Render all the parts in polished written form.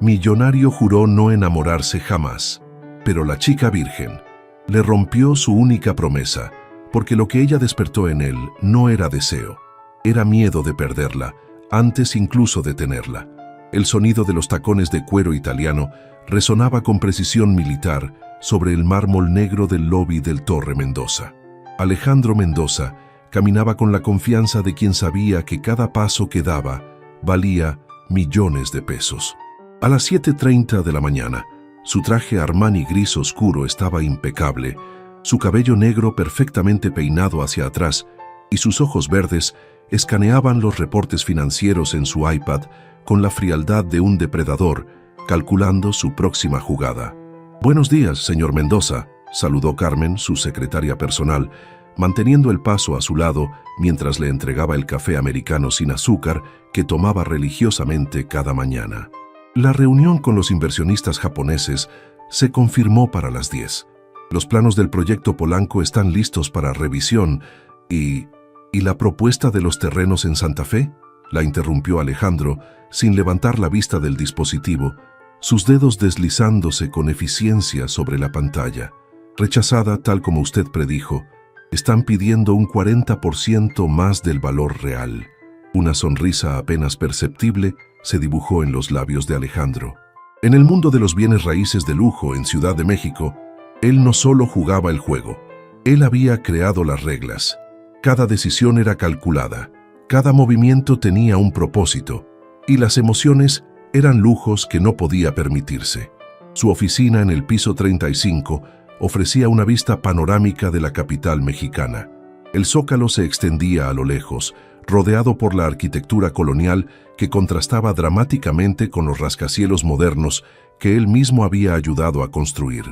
millonario juró no enamorarse jamás, pero la chica virgen le rompió su única promesa, porque lo que ella despertó en él no era deseo, era miedo de perderla, antes incluso de tenerla. El sonido de los tacones de cuero italiano resonaba con precisión militar sobre el mármol negro del lobby del Torre Mendoza. Alejandro Mendoza caminaba con la confianza de quien sabía que cada paso que daba valía millones de pesos. A las 7:30 de la mañana, su traje Armani gris oscuro estaba impecable, su cabello negro perfectamente peinado hacia atrás y sus ojos verdes escaneaban los reportes financieros en su iPad con la frialdad de un depredador, calculando su próxima jugada. «Buenos días, señor Mendoza», saludó Carmen, su secretaria personal, manteniendo el paso a su lado mientras le entregaba el café americano sin azúcar que tomaba religiosamente cada mañana. La reunión con los inversionistas japoneses se confirmó para las 10. Los planos del proyecto Polanco están listos para revisión ¿Y la propuesta de los terrenos en Santa Fe?, la interrumpió Alejandro, sin levantar la vista del dispositivo, sus dedos deslizándose con eficiencia sobre la pantalla. Rechazada tal como usted predijo, están pidiendo un 40% más del valor real. Una sonrisa apenas perceptible se dibujó en los labios de Alejandro. En el mundo de los bienes raíces de lujo en Ciudad de México, él no solo jugaba el juego, él había creado las reglas. Cada decisión era calculada, cada movimiento tenía un propósito, y las emociones eran lujos que no podía permitirse. Su oficina en el piso 35 ofrecía una vista panorámica de la capital mexicana. El zócalo se extendía a lo lejos, rodeado por la arquitectura colonial que contrastaba dramáticamente con los rascacielos modernos que él mismo había ayudado a construir.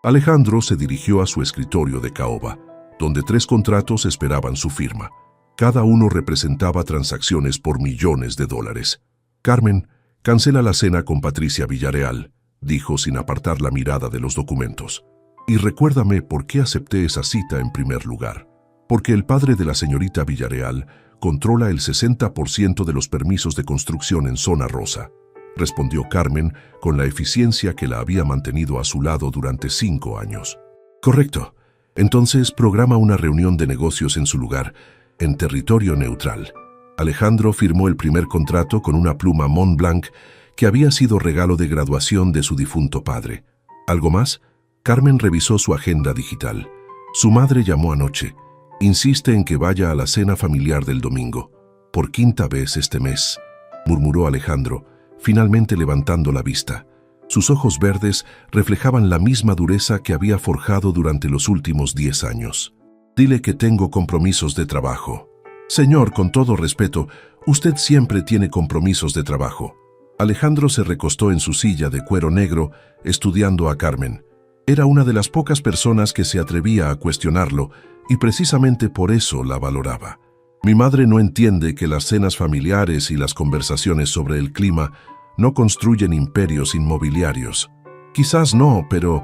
Alejandro se dirigió a su escritorio de caoba, donde 3 contratos esperaban su firma. Cada uno representaba transacciones por millones de dólares. «Carmen, cancela la cena con Patricia Villarreal», dijo sin apartar la mirada de los documentos. «Y recuérdame por qué acepté esa cita en primer lugar. Porque el padre de la señorita Villarreal controla el 60% de los permisos de construcción en Zona Rosa», respondió Carmen con la eficiencia que la había mantenido a su lado durante 5 años. «Correcto. Entonces programa una reunión de negocios en su lugar, en territorio neutral». Alejandro firmó el primer contrato con una pluma Montblanc que había sido regalo de graduación de su difunto padre. ¿Algo más? Carmen revisó su agenda digital. Su madre llamó anoche. Insiste en que vaya a la cena familiar del domingo. «Por 5ª vez este mes», murmuró Alejandro, finalmente levantando la vista. Sus ojos verdes reflejaban la misma dureza que había forjado durante los últimos 10 años. «Dile que tengo compromisos de trabajo». «Señor, con todo respeto, usted siempre tiene compromisos de trabajo». Alejandro se recostó en su silla de cuero negro, estudiando a Carmen. Era una de las pocas personas que se atrevía a cuestionarlo, y precisamente por eso la valoraba. «Mi madre no entiende que las cenas familiares y las conversaciones sobre el clima no construyen imperios inmobiliarios». «Quizás no, pero...»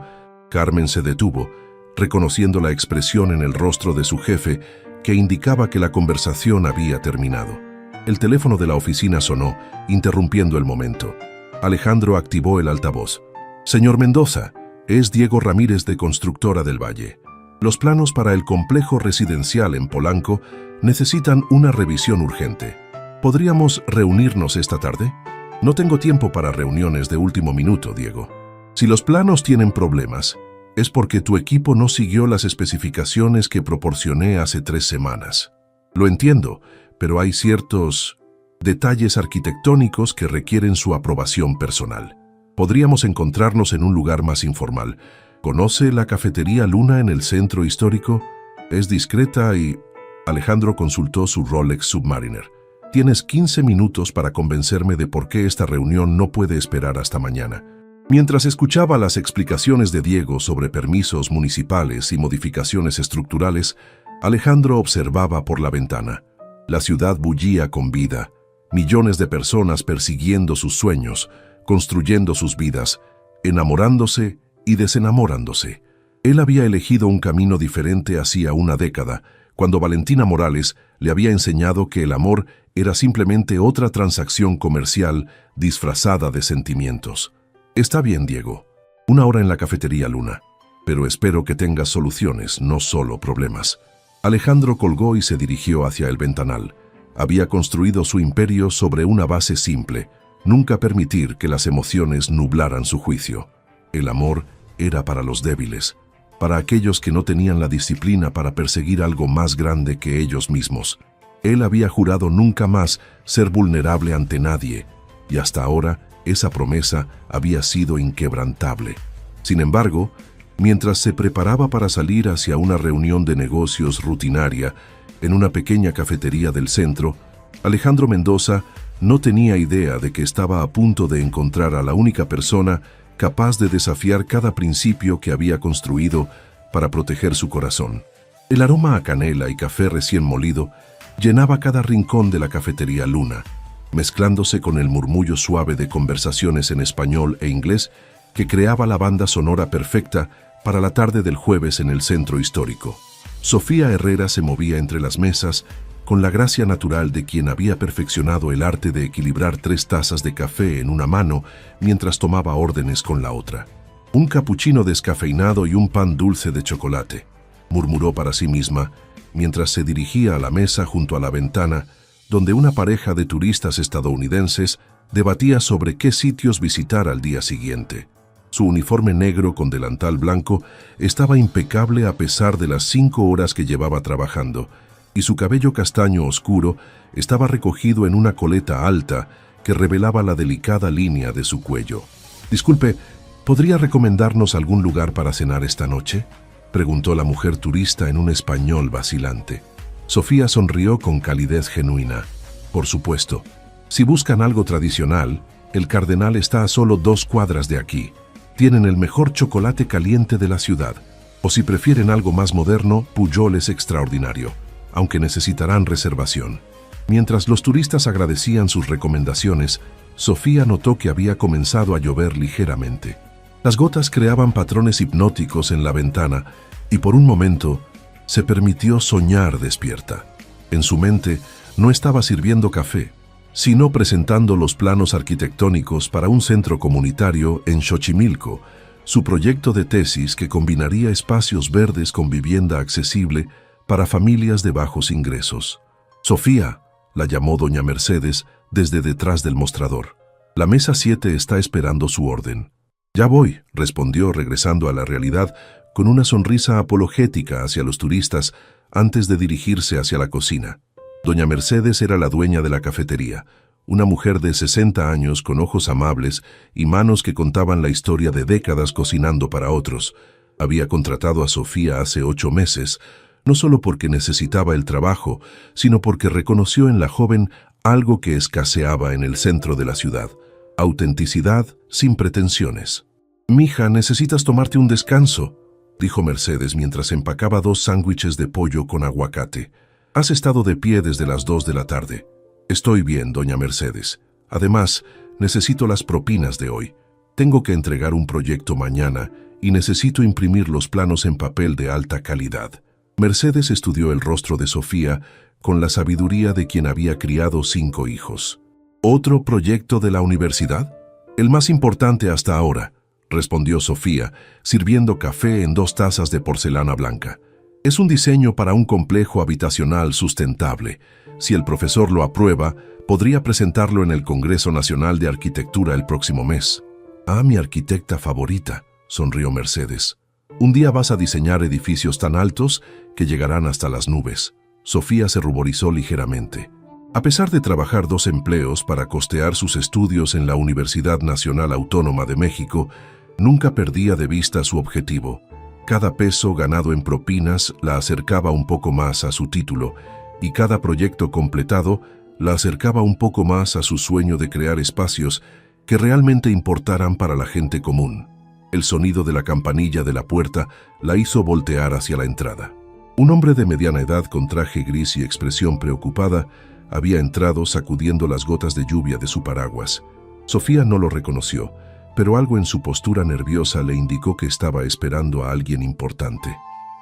Carmen se detuvo, reconociendo la expresión en el rostro de su jefe que indicaba que la conversación había terminado. El teléfono de la oficina sonó, interrumpiendo el momento. Alejandro activó el altavoz. «Señor Mendoza, es Diego Ramírez de Constructora del Valle. Los planos para el complejo residencial en Polanco necesitan una revisión urgente. ¿Podríamos reunirnos esta tarde?» «No tengo tiempo para reuniones de último minuto, Diego. Si los planos tienen problemas, es porque tu equipo no siguió las especificaciones que proporcioné hace 3 semanas. Lo entiendo, pero hay ciertos detalles arquitectónicos que requieren su aprobación personal. Podríamos encontrarnos en un lugar más informal. ¿Conoce la cafetería Luna en el centro histórico? Es discreta y...» Alejandro consultó su Rolex Submariner. «Tienes 15 minutos para convencerme de por qué esta reunión no puede esperar hasta mañana». Mientras escuchaba las explicaciones de Diego sobre permisos municipales y modificaciones estructurales, Alejandro observaba por la ventana. La ciudad bullía con vida, millones de personas persiguiendo sus sueños, construyendo sus vidas, enamorándose y desenamorándose. Él había elegido un camino diferente hacía una década, cuando Valentina Morales le había enseñado que el amor Era simplemente otra transacción comercial disfrazada de sentimientos. Está bien, Diego. 1 hora en la cafetería, Luna. Pero espero que tengas soluciones, no solo problemas. Alejandro colgó y se dirigió hacia el ventanal. Había construido su imperio sobre una base simple: nunca permitir que las emociones nublaran su juicio. El amor era para los débiles, para aquellos que no tenían la disciplina para perseguir algo más grande que ellos mismos. Él había jurado nunca más ser vulnerable ante nadie, y hasta ahora esa promesa había sido inquebrantable. Sin embargo, mientras se preparaba para salir hacia una reunión de negocios rutinaria en una pequeña cafetería del centro, Alejandro Mendoza no tenía idea de que estaba a punto de encontrar a la única persona capaz de desafiar cada principio que había construido para proteger su corazón. El aroma a canela y café recién molido llenaba cada rincón de la cafetería Luna, mezclándose con el murmullo suave de conversaciones en español e inglés que creaba la banda sonora perfecta para la tarde del jueves en el centro histórico. Sofía Herrera se movía entre las mesas con la gracia natural de quien había perfeccionado el arte de equilibrar 3 tazas de café en una mano mientras tomaba órdenes con la otra. Un capuchino descafeinado y un pan dulce de chocolate, murmuró para sí misma mientras se dirigía a la mesa junto a la ventana, donde una pareja de turistas estadounidenses debatía sobre qué sitios visitar al día siguiente. Su uniforme negro con delantal blanco estaba impecable a pesar de las 5 horas que llevaba trabajando, y su cabello castaño oscuro estaba recogido en una coleta alta que revelaba la delicada línea de su cuello. «Disculpe, ¿podría recomendarnos algún lugar para cenar esta noche?», preguntó la mujer turista en un español vacilante. Sofía sonrió con calidez genuina. «Por supuesto. Si buscan algo tradicional, el Cardenal está a solo 2 cuadras de aquí. Tienen el mejor chocolate caliente de la ciudad. O si prefieren algo más moderno, Pujol es extraordinario, aunque necesitarán reservación». Mientras los turistas agradecían sus recomendaciones, Sofía notó que había comenzado a llover ligeramente. Las gotas creaban patrones hipnóticos en la ventana y por un momento se permitió soñar despierta. En su mente no estaba sirviendo café, sino presentando los planos arquitectónicos para un centro comunitario en Xochimilco, su proyecto de tesis que combinaría espacios verdes con vivienda accesible para familias de bajos ingresos. «Sofía», la llamó doña Mercedes desde detrás del mostrador. «La mesa 7 está esperando su orden». «Ya voy», respondió regresando a la realidad con una sonrisa apologética hacia los turistas antes de dirigirse hacia la cocina. Doña Mercedes era la dueña de la cafetería, una mujer de 60 años con ojos amables y manos que contaban la historia de décadas cocinando para otros. Había contratado a Sofía hace 8 meses, no solo porque necesitaba el trabajo, sino porque reconoció en la joven algo que escaseaba en el centro de la ciudad: autenticidad sin pretensiones. «Mija, necesitas tomarte un descanso», dijo Mercedes mientras empacaba 2 sándwiches de pollo con aguacate. «Has estado de pie desde las 2 de la tarde». «Estoy bien, doña Mercedes. Además, necesito las propinas de hoy. Tengo que entregar un proyecto mañana y necesito imprimir los planos en papel de alta calidad». Mercedes estudió el rostro de Sofía con la sabiduría de quien había criado 5 hijos. «¿Otro proyecto de la universidad?» «El más importante hasta ahora», respondió Sofía, sirviendo café en 2 tazas de porcelana blanca. «Es un diseño para un complejo habitacional sustentable. Si el profesor lo aprueba, podría presentarlo en el Congreso Nacional de Arquitectura el próximo mes». «Ah, mi arquitecta favorita», sonrió Mercedes. «Un día vas a diseñar edificios tan altos que llegarán hasta las nubes». Sofía se ruborizó ligeramente. A pesar de trabajar 2 empleos para costear sus estudios en la Universidad Nacional Autónoma de México, nunca perdía de vista su objetivo. Cada peso ganado en propinas la acercaba un poco más a su título, y cada proyecto completado la acercaba un poco más a su sueño de crear espacios que realmente importaran para la gente común. El sonido de la campanilla de la puerta la hizo voltear hacia la entrada. Un hombre de mediana edad con traje gris y expresión preocupada había entrado sacudiendo las gotas de lluvia de su paraguas. Sofía no lo reconoció, pero algo en su postura nerviosa le indicó que estaba esperando a alguien importante.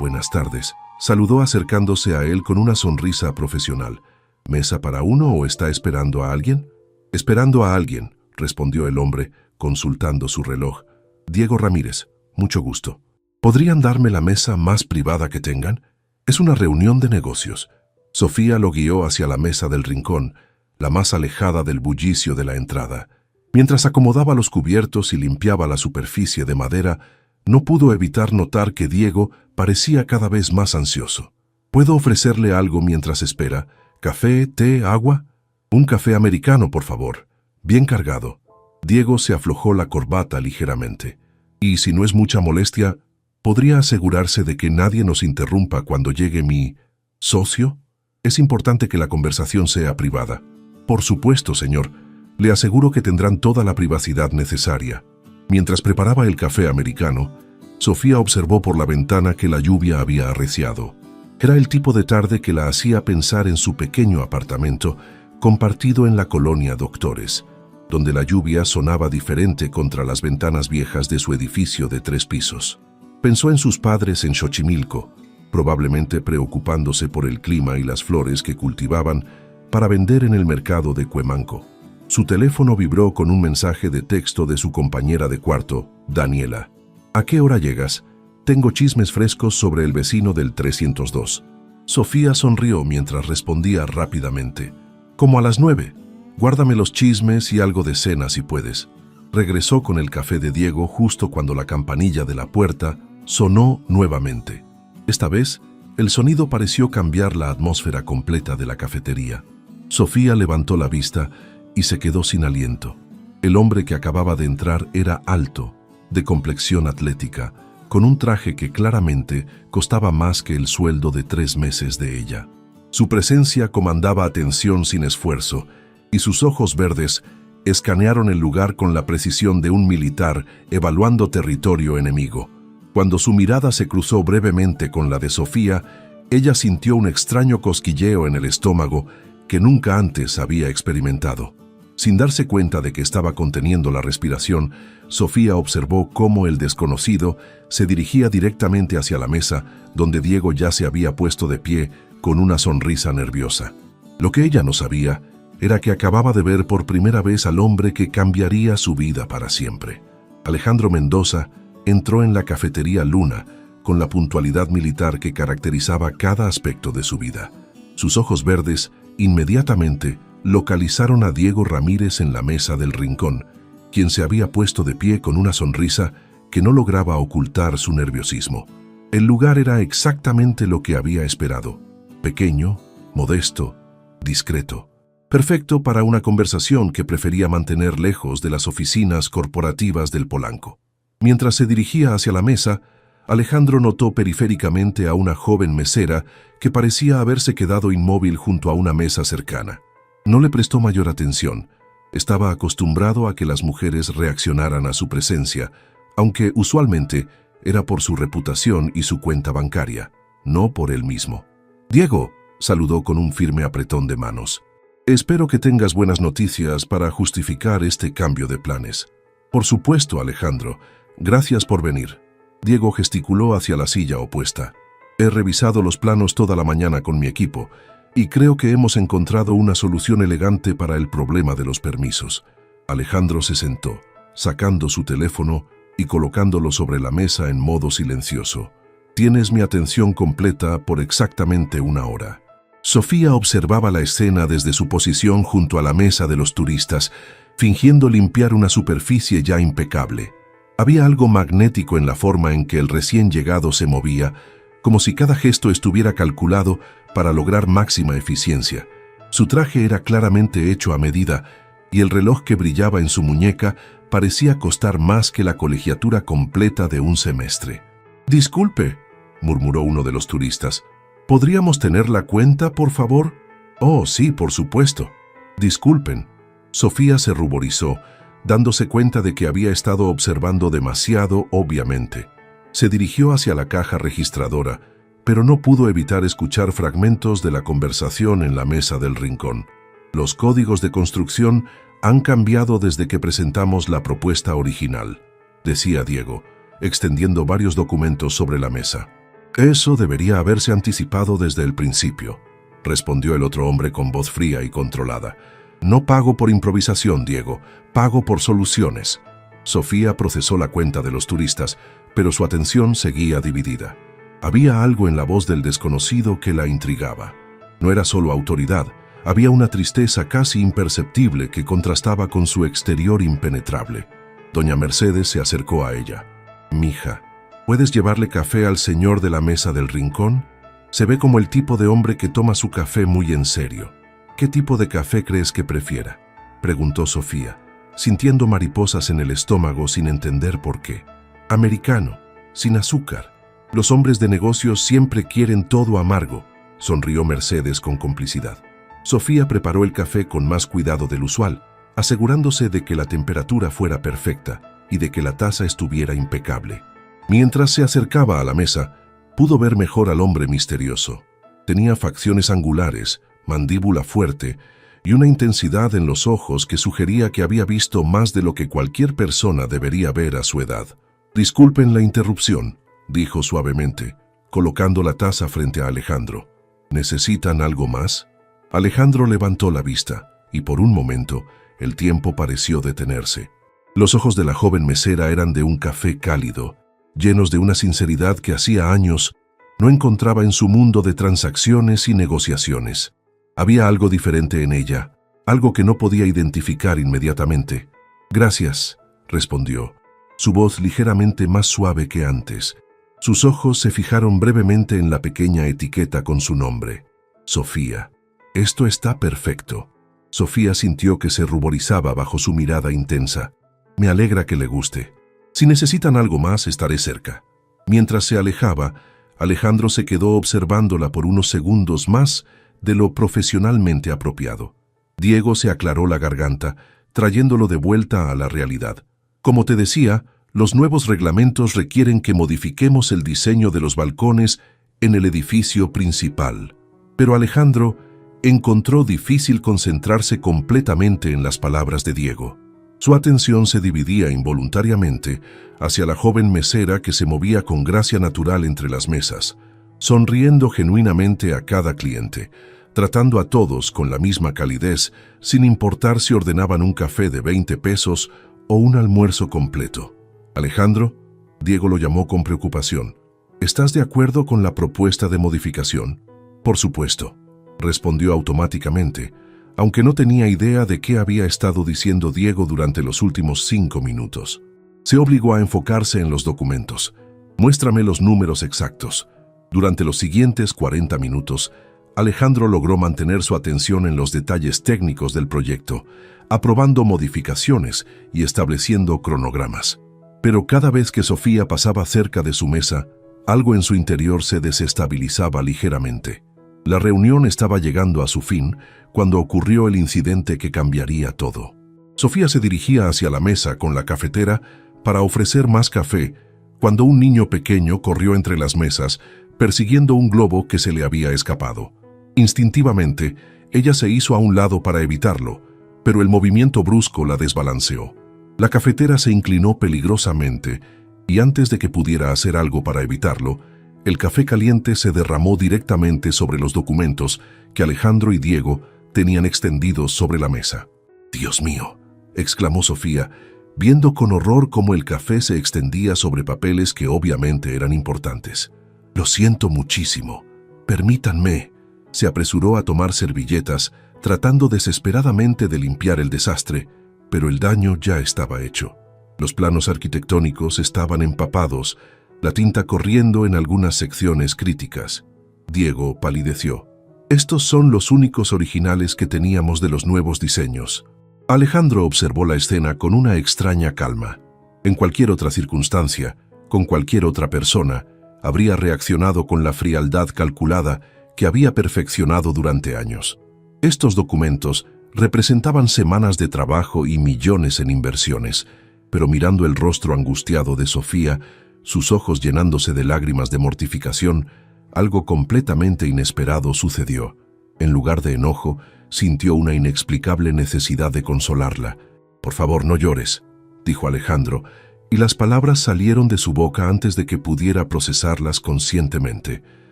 «Buenas tardes», saludó acercándose a él con una sonrisa profesional. ¿Mesa para uno o está esperando a alguien? Esperando a alguien, respondió el hombre, consultando su reloj. Diego Ramírez, mucho gusto. ¿Podrían darme la mesa más privada que tengan? Es una reunión de negocios. Sofía lo guió hacia la mesa del rincón, la más alejada del bullicio de la entrada. Mientras acomodaba los cubiertos y limpiaba la superficie de madera, no pudo evitar notar que Diego parecía cada vez más ansioso. ¿Puedo ofrecerle algo mientras espera? ¿Café, té, agua? Un café americano, por favor. Bien cargado. Diego se aflojó la corbata ligeramente. Y si no es mucha molestia, ¿podría asegurarse de que nadie nos interrumpa cuando llegue mi socio? Es importante que la conversación sea privada. Por supuesto, señor. Le aseguro que tendrán toda la privacidad necesaria. Mientras preparaba el café americano, Sofía observó por la ventana que la lluvia había arreciado. Era el tipo de tarde que la hacía pensar en su pequeño apartamento compartido en la colonia Doctores, donde la lluvia sonaba diferente contra las ventanas viejas de su edificio de 3 pisos. Pensó en sus padres en Xochimilco, probablemente preocupándose por el clima y las flores que cultivaban para vender en el mercado de Cuemanco. Su teléfono vibró con un mensaje de texto de su compañera de cuarto, Daniela. ¿A qué hora llegas? Tengo chismes frescos sobre el vecino del 302. Sofía sonrió mientras respondía rápidamente. Como a las 9. Guárdame los chismes y algo de cena si puedes. Regresó con el café de Diego justo cuando la campanilla de la puerta sonó nuevamente. Esta vez, el sonido pareció cambiar la atmósfera completa de la cafetería. Sofía levantó la vista y se quedó sin aliento. El hombre que acababa de entrar era alto, de complexión atlética, con un traje que claramente costaba más que el sueldo de 3 meses de ella. Su presencia comandaba atención sin esfuerzo, y sus ojos verdes escanearon el lugar con la precisión de un militar evaluando territorio enemigo. Cuando su mirada se cruzó brevemente con la de Sofía, ella sintió un extraño cosquilleo en el estómago que nunca antes había experimentado. Sin darse cuenta de que estaba conteniendo la respiración, Sofía observó cómo el desconocido se dirigía directamente hacia la mesa, donde Diego ya se había puesto de pie con una sonrisa nerviosa. Lo que ella no sabía era que acababa de ver por primera vez al hombre que cambiaría su vida para siempre. Alejandro Mendoza entró en la cafetería Luna con la puntualidad militar que caracterizaba cada aspecto de su vida. Sus ojos verdes inmediatamente localizaron a Diego Ramírez en la mesa del rincón, quien se había puesto de pie con una sonrisa que no lograba ocultar su nerviosismo. El lugar era exactamente lo que había esperado: pequeño, modesto, discreto. Perfecto para una conversación que prefería mantener lejos de las oficinas corporativas del Polanco. Mientras se dirigía hacia la mesa, Alejandro notó periféricamente a una joven mesera que parecía haberse quedado inmóvil junto a una mesa cercana. No le prestó mayor atención. Estaba acostumbrado a que las mujeres reaccionaran a su presencia, aunque usualmente era por su reputación y su cuenta bancaria, no por él mismo. «Diego», saludó con un firme apretón de manos. «Espero que tengas buenas noticias para justificar este cambio de planes». «Por supuesto, Alejandro. Gracias por venir». Diego gesticuló hacia la silla opuesta. «He revisado los planos toda la mañana con mi equipo y creo que hemos encontrado una solución elegante para el problema de los permisos». Alejandro se sentó, sacando su teléfono y colocándolo sobre la mesa en modo silencioso. «Tienes mi atención completa por exactamente 1 hora». Sofía observaba la escena desde su posición junto a la mesa de los turistas, fingiendo limpiar una superficie ya impecable. Había algo magnético en la forma en que el recién llegado se movía, como si cada gesto estuviera calculado para lograr máxima eficiencia. Su traje era claramente hecho a medida, y el reloj que brillaba en su muñeca parecía costar más que la colegiatura completa de un semestre. «Disculpe», murmuró uno de los turistas. «¿Podríamos tener la cuenta, por favor?» «Oh, sí, por supuesto». «Disculpen». Sofía se ruborizó, dándose cuenta de que había estado observando demasiado obviamente. Se dirigió hacia la caja registradora, pero no pudo evitar escuchar fragmentos de la conversación en la mesa del rincón. «Los códigos de construcción han cambiado desde que presentamos la propuesta original», decía Diego, extendiendo varios documentos sobre la mesa. «Eso debería haberse anticipado desde el principio». respondió el otro hombre con voz fría y controlada. No pago por improvisación, Diego, pago por soluciones. Sofía procesó la cuenta de los turistas, pero su atención seguía dividida. Había algo en la voz del desconocido que la intrigaba. No era solo autoridad, había una tristeza casi imperceptible que contrastaba con su exterior impenetrable. Doña Mercedes se acercó a ella. «Mija, ¿puedes llevarle café al señor de la mesa del rincón? Se ve como el tipo de hombre que toma su café muy en serio. ¿Qué tipo de café crees que prefiera?», preguntó Sofía, sintiendo mariposas en el estómago sin entender por qué. «Americano, sin azúcar. Los hombres de negocios siempre quieren todo amargo», sonrió Mercedes con complicidad. Sofía preparó el café con más cuidado del usual, asegurándose de que la temperatura fuera perfecta y de que la taza estuviera impecable. Mientras se acercaba a la mesa, pudo ver mejor al hombre misterioso. Tenía facciones angulares, mandíbula fuerte y una intensidad en los ojos que sugería que había visto más de lo que cualquier persona debería ver a su edad. «Disculpen la interrupción», dijo suavemente, colocando la taza frente a Alejandro. «¿Necesitan algo más?». Alejandro levantó la vista y por un momento el tiempo pareció detenerse. Los ojos de la joven mesera eran de un café cálido, llenos de una sinceridad que hacía años no encontraba en su mundo de transacciones y negociaciones. Había algo diferente en ella, algo que no podía identificar inmediatamente. «Gracias», respondió, su voz ligeramente más suave que antes. Sus ojos se fijaron brevemente en la pequeña etiqueta con su nombre. «Sofía. Esto está perfecto». Sofía sintió que se ruborizaba bajo su mirada intensa. «Me alegra que le guste. Si necesitan algo más, estaré cerca». Mientras se alejaba, Alejandro se quedó observándola por unos segundos más de lo profesionalmente apropiado. Diego se aclaró la garganta, trayéndolo de vuelta a la realidad. «Como te decía, los nuevos reglamentos requieren que modifiquemos el diseño de los balcones en el edificio principal». Pero Alejandro encontró difícil concentrarse completamente en las palabras de Diego. Su atención se dividía involuntariamente hacia la joven mesera que se movía con gracia natural entre las mesas, sonriendo genuinamente a cada cliente, tratando a todos con la misma calidez, sin importar si ordenaban un café de 20 pesos o un almuerzo completo. «Alejandro», Diego lo llamó con preocupación, «¿estás de acuerdo con la propuesta de modificación?». «Por supuesto», respondió automáticamente, aunque no tenía idea de qué había estado diciendo Diego durante los últimos 5 minutos. Se obligó a enfocarse en los documentos. «Muéstrame los números exactos». Durante los siguientes 40 minutos, Alejandro logró mantener su atención en los detalles técnicos del proyecto, aprobando modificaciones y estableciendo cronogramas. Pero cada vez que Sofía pasaba cerca de su mesa, algo en su interior se desestabilizaba ligeramente. La reunión estaba llegando a su fin cuando ocurrió el incidente que cambiaría todo. Sofía se dirigía hacia la mesa con la cafetera para ofrecer más café cuando un niño pequeño corrió entre las mesas persiguiendo un globo que se le había escapado. Instintivamente, ella se hizo a un lado para evitarlo, pero el movimiento brusco la desbalanceó. La cafetera se inclinó peligrosamente y antes de que pudiera hacer algo para evitarlo, el café caliente se derramó directamente sobre los documentos que Alejandro y Diego tenían extendidos sobre la mesa. «Dios mío», exclamó Sofía, viendo con horror cómo el café se extendía sobre papeles que obviamente eran importantes. «Lo siento muchísimo. Permítanme». Se apresuró a tomar servilletas, tratando desesperadamente de limpiar el desastre, pero el daño ya estaba hecho. Los planos arquitectónicos estaban empapados, la tinta corriendo en algunas secciones críticas. Diego palideció. «Estos son los únicos originales que teníamos de los nuevos diseños». Alejandro observó la escena con una extraña calma. En cualquier otra circunstancia, con cualquier otra persona, habría reaccionado con la frialdad calculada que había perfeccionado durante años. Estos documentos representaban semanas de trabajo y millones en inversiones, pero mirando el rostro angustiado de Sofía, sus ojos llenándose de lágrimas de mortificación, algo completamente inesperado sucedió. En lugar de enojo, sintió una inexplicable necesidad de consolarla. «Por favor, no llores», dijo Alejandro, y las palabras salieron de su boca antes de que pudiera procesarlas conscientemente.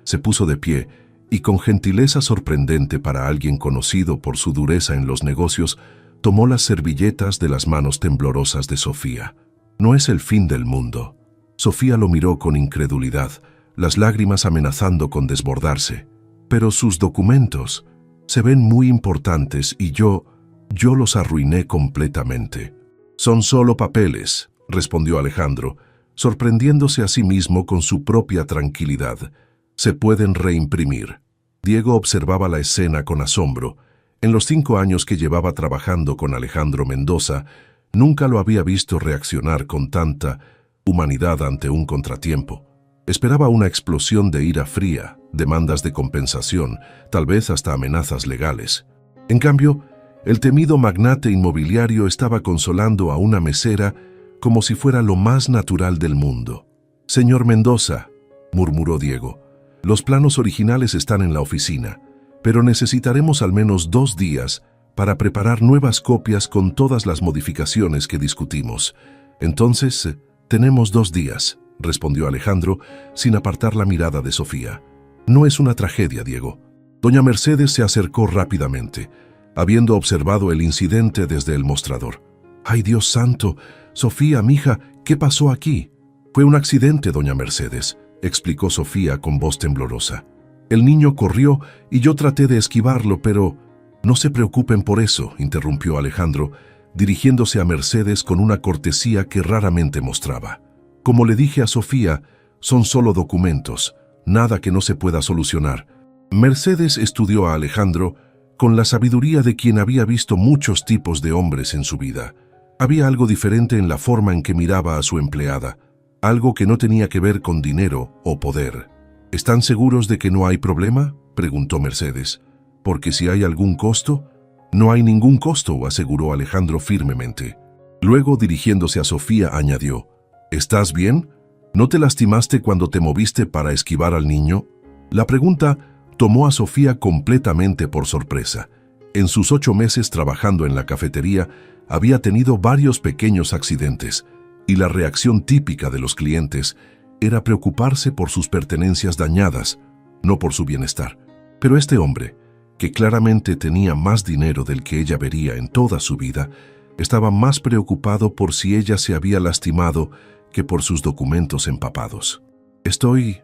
Se puso de pie y con gentileza sorprendente para alguien conocido por su dureza en los negocios, tomó las servilletas de las manos temblorosas de Sofía. No es el fin del mundo. Sofía lo miró con incredulidad, las lágrimas amenazando con desbordarse. Pero sus documentos se ven muy importantes y yo los arruiné completamente. Son solo papeles, respondió Alejandro, sorprendiéndose a sí mismo con su propia tranquilidad. Se pueden reimprimir. Diego observaba la escena con asombro. En los 5 años que llevaba trabajando con Alejandro Mendoza, nunca lo había visto reaccionar con tanta humanidad ante un contratiempo. Esperaba una explosión de ira fría, demandas de compensación, tal vez hasta amenazas legales. En cambio, el temido magnate inmobiliario estaba consolando a una mesera como si fuera lo más natural del mundo. «Señor Mendoza», murmuró Diego, «los planos originales están en la oficina, pero necesitaremos al menos 2 días para preparar nuevas copias con todas las modificaciones que discutimos. Entonces, tenemos 2 días», respondió Alejandro, sin apartar la mirada de Sofía. «No es una tragedia, Diego». Doña Mercedes se acercó rápidamente, habiendo observado el incidente desde el mostrador. «¡Ay, Dios santo! Sofía, mija, ¿qué pasó aquí?» «Fue un accidente, doña Mercedes», explicó Sofía con voz temblorosa. «El niño corrió y yo traté de esquivarlo, pero...» «No se preocupen por eso», interrumpió Alejandro, dirigiéndose a Mercedes con una cortesía que raramente mostraba. «Como le dije a Sofía, son solo documentos, nada que no se pueda solucionar». Mercedes estudió a Alejandro con la sabiduría de quien había visto muchos tipos de hombres en su vida. Había algo diferente en la forma en que miraba a su empleada, algo que no tenía que ver con dinero o poder. «¿Están seguros de que no hay problema?», preguntó Mercedes. «Porque si hay algún costo...». «No hay ningún costo», aseguró Alejandro firmemente. Luego, dirigiéndose a Sofía, añadió: «¿Estás bien? ¿No te lastimaste cuando te moviste para esquivar al niño?». La pregunta tomó a Sofía completamente por sorpresa. En sus 8 meses trabajando en la cafetería, había tenido varios pequeños accidentes, y la reacción típica de los clientes era preocuparse por sus pertenencias dañadas, no por su bienestar. Pero este hombre, que claramente tenía más dinero del que ella vería en toda su vida, estaba más preocupado por si ella se había lastimado que por sus documentos empapados. Estoy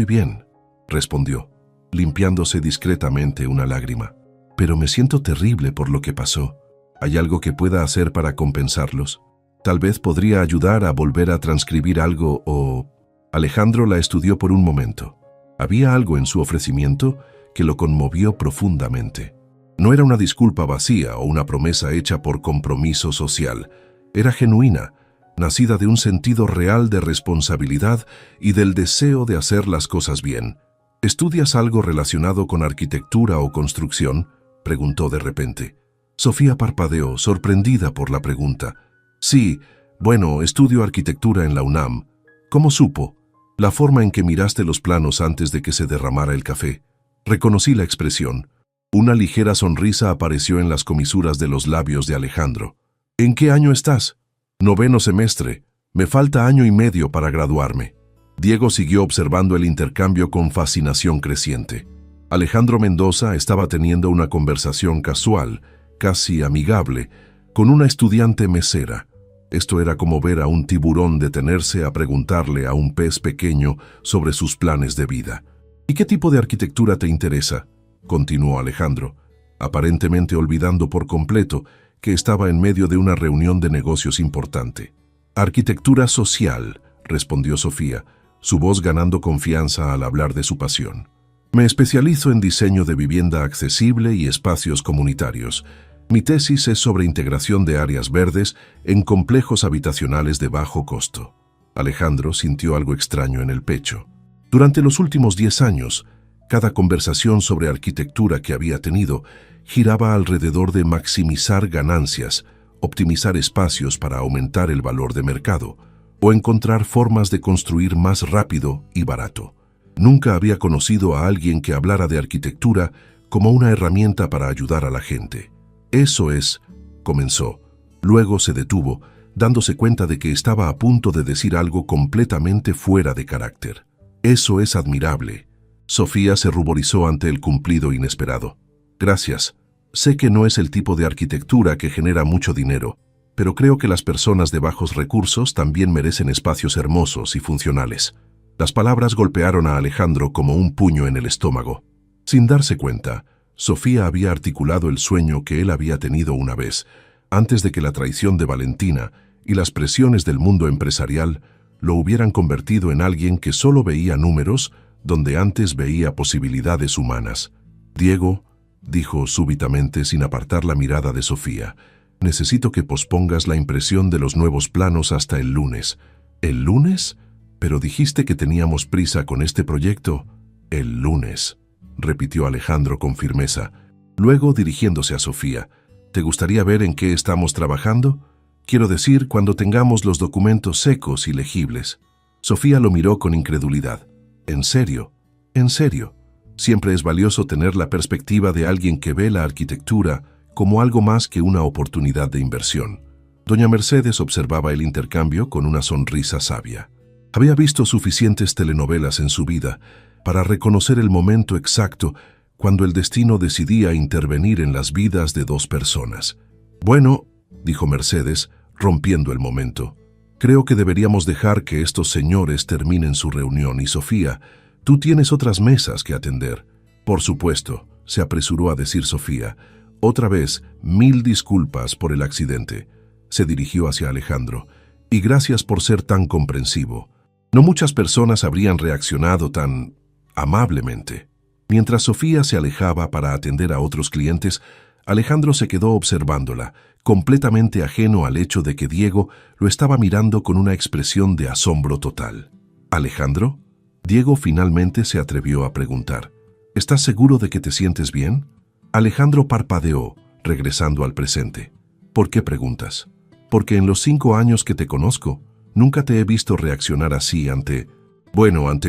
bien», respondió, limpiándose discretamente una lágrima. «Pero me siento terrible por lo que pasó. ¿Hay algo que pueda hacer para compensarlos? Tal vez podría ayudar a volver a transcribir algo o...». Alejandro la estudió por un momento. Había algo en su ofrecimiento que lo conmovió profundamente. No era una disculpa vacía o una promesa hecha por compromiso social. Era genuina, nacida de un sentido real de responsabilidad y del deseo de hacer las cosas bien. «¿Estudias algo relacionado con arquitectura o construcción?», preguntó de repente. Sofía parpadeó, sorprendida por la pregunta. «Sí, bueno, estudio arquitectura en la UNAM». «¿Cómo supo?». «La forma en que miraste los planos antes de que se derramara el café». Reconocí la expresión. Una ligera sonrisa apareció en las comisuras de los labios de Alejandro. «¿En qué año estás?». «9º semestre. Me falta 1 año y medio para graduarme». Diego siguió observando el intercambio con fascinación creciente. Alejandro Mendoza estaba teniendo una conversación casual, casi amigable, con una estudiante mesera. Esto era como ver a un tiburón detenerse a preguntarle a un pez pequeño sobre sus planes de vida. «¿Y qué tipo de arquitectura te interesa?», continuó Alejandro, aparentemente olvidando por completo que estaba en medio de una reunión de negocios importante. «Arquitectura social», respondió Sofía, su voz ganando confianza al hablar de su pasión. «Me especializo en diseño de vivienda accesible y espacios comunitarios. Mi tesis es sobre integración de áreas verdes en complejos habitacionales de bajo costo». Alejandro sintió algo extraño en el pecho. Durante los últimos 10 años, cada conversación sobre arquitectura que había tenido giraba alrededor de maximizar ganancias, optimizar espacios para aumentar el valor de mercado, o encontrar formas de construir más rápido y barato. Nunca había conocido a alguien que hablara de arquitectura como una herramienta para ayudar a la gente. «Eso es», comenzó. Luego se detuvo, dándose cuenta de que estaba a punto de decir algo completamente fuera de carácter. «Eso es admirable». Sofía se ruborizó ante el cumplido inesperado. Gracias. Sé que no es el tipo de arquitectura que genera mucho dinero, pero creo que las personas de bajos recursos también merecen espacios hermosos y funcionales. Las palabras golpearon a Alejandro como un puño en el estómago. Sin darse cuenta, Sofía había articulado el sueño que él había tenido una vez, antes de que la traición de Valentina y las presiones del mundo empresarial lo hubieran convertido en alguien que solo veía números donde antes veía posibilidades humanas. Diego, dijo súbitamente sin apartar la mirada de Sofía, necesito que pospongas la impresión de los nuevos planos hasta el lunes. ¿El lunes? Pero dijiste que teníamos prisa con este proyecto. El lunes, repitió Alejandro con firmeza. Luego, dirigiéndose a Sofía, ¿te gustaría ver en qué estamos trabajando? Quiero decir, cuando tengamos los documentos secos y legibles. Sofía lo miró con incredulidad. ¿En serio? ¿En serio? Siempre es valioso tener la perspectiva de alguien que ve la arquitectura como algo más que una oportunidad de inversión. Doña Mercedes observaba el intercambio con una sonrisa sabia. Había visto suficientes telenovelas en su vida para reconocer el momento exacto cuando el destino decidía intervenir en las vidas de dos personas. Bueno, dijo Mercedes, rompiendo el momento, creo que deberíamos dejar que estos señores terminen su reunión y Sofía, tú tienes otras mesas que atender. Por supuesto, se apresuró a decir Sofía. Otra vez, 1000 disculpas por el accidente. Se dirigió hacia Alejandro. Y gracias por ser tan comprensivo. No muchas personas habrían reaccionado tan amablemente. Mientras Sofía se alejaba para atender a otros clientes, Alejandro se quedó observándola, completamente ajeno al hecho de que Diego lo estaba mirando con una expresión de asombro total. ¿Alejandro? Diego finalmente se atrevió a preguntar. ¿Estás seguro de que te sientes bien? Alejandro parpadeó, regresando al presente. ¿Por qué preguntas? Porque en los 5 años que te conozco, nunca te he visto reaccionar así ante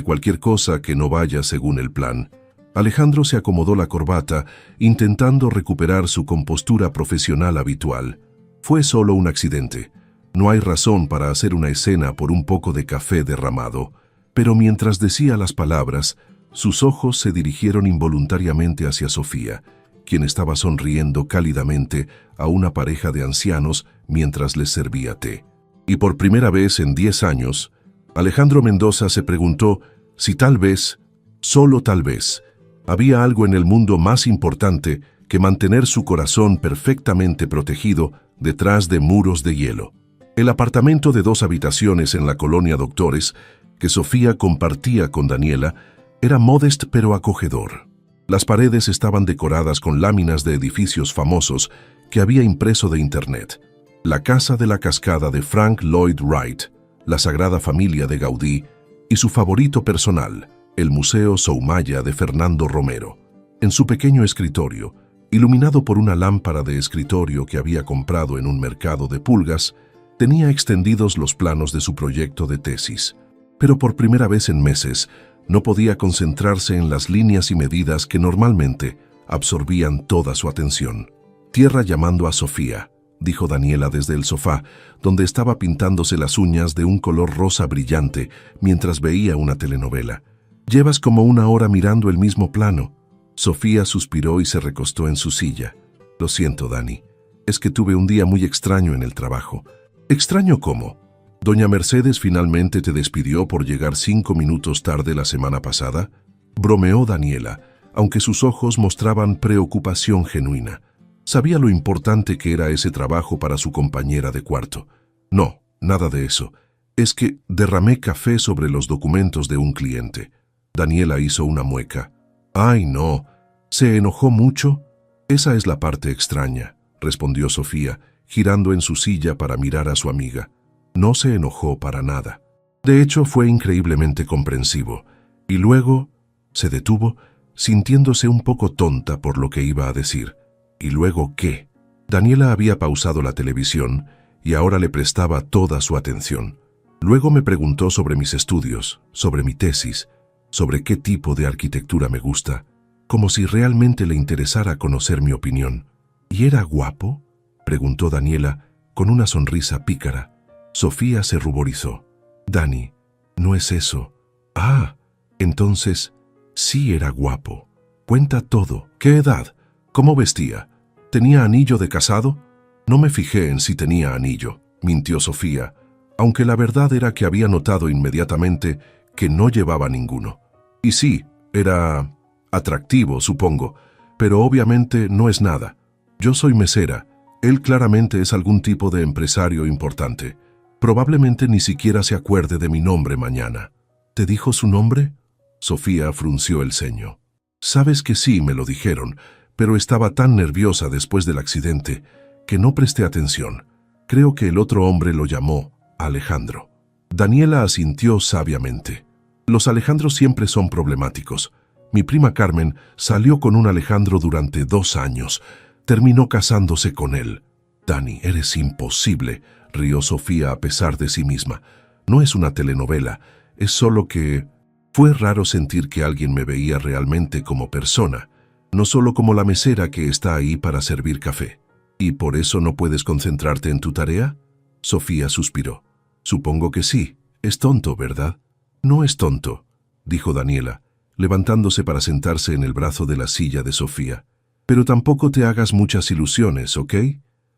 cualquier cosa que no vaya según el plan. Alejandro se acomodó la corbata, intentando recuperar su compostura profesional habitual. Fue solo un accidente. No hay razón para hacer una escena por un poco de café derramado. Pero mientras decía las palabras, sus ojos se dirigieron involuntariamente hacia Sofía, quien estaba sonriendo cálidamente a una pareja de ancianos mientras les servía té. Y por primera vez en 10 años, Alejandro Mendoza se preguntó si tal vez, solo tal vez, había algo en el mundo más importante que mantener su corazón perfectamente protegido detrás de muros de hielo. El apartamento de 2 habitaciones en la colonia Doctores, que Sofía compartía con Daniela, era modesto pero acogedor. Las paredes estaban decoradas con láminas de edificios famosos que había impreso de internet. La Casa de la Cascada de Frank Lloyd Wright, la Sagrada Familia de Gaudí y su favorito personal, el Museo Soumaya de Fernando Romero. En su pequeño escritorio, iluminado por una lámpara de escritorio que había comprado en un mercado de pulgas, tenía extendidos los planos de su proyecto de tesis. Pero por primera vez en meses, no podía concentrarse en las líneas y medidas que normalmente absorbían toda su atención. Tierra llamando a Sofía, dijo Daniela desde el sofá, donde estaba pintándose las uñas de un color rosa brillante mientras veía una telenovela. Llevas como 1 hora mirando el mismo plano. Sofía suspiró y se recostó en su silla. Lo siento, Dani. Es que tuve un día muy extraño en el trabajo. ¿Extraño cómo? ¿Doña Mercedes finalmente te despidió por llegar 5 minutos tarde la semana pasada? Bromeó Daniela, aunque sus ojos mostraban preocupación genuina. Sabía lo importante que era ese trabajo para su compañera de cuarto. No, nada de eso. Es que derramé café sobre los documentos de un cliente. Daniela hizo una mueca. «Ay, no. ¿Se enojó mucho?» «Esa es la parte extraña», respondió Sofía, girando en su silla para mirar a su amiga. No se enojó para nada. De hecho, fue increíblemente comprensivo. Y luego se detuvo, sintiéndose un poco tonta por lo que iba a decir. ¿Y luego qué? Daniela había pausado la televisión y ahora le prestaba toda su atención. Luego me preguntó sobre mis estudios, sobre mi tesis, sobre qué tipo de arquitectura me gusta, como si realmente le interesara conocer mi opinión. ¿Y era guapo?, preguntó Daniela con una sonrisa pícara. Sofía se ruborizó. Dani, no es eso. Ah, entonces, Sí, era guapo. Cuenta todo. ¿Qué edad? ¿Cómo vestía? ¿Tenía anillo de casado? No me fijé en si tenía anillo, mintió Sofía, aunque la verdad era que había notado inmediatamente que no llevaba ninguno. Y sí, era atractivo, supongo, pero obviamente no es nada. Yo soy mesera. Él claramente es algún tipo de empresario importante. Probablemente ni siquiera se acuerde de mi nombre mañana. ¿Te dijo su nombre? Sofía frunció el ceño. Sabes que sí, me lo dijeron, pero estaba tan nerviosa después del accidente que no presté atención. Creo que el otro hombre lo llamó Alejandro. Daniela asintió sabiamente. Los Alejandros siempre son problemáticos. Mi prima Carmen salió con un Alejandro durante 2 años. Terminó casándose con él. Dani, eres imposible, rió Sofía a pesar de sí misma. No es una telenovela, es solo que... Fue raro sentir que alguien me veía realmente como persona, no solo como la mesera que está ahí para servir café. ¿Y por eso no puedes concentrarte en tu tarea? Sofía suspiró. Supongo que sí. Es tonto, ¿verdad? No es tonto, dijo Daniela, levantándose para sentarse en el brazo de la silla de Sofía. Pero tampoco te hagas muchas ilusiones, ¿ok?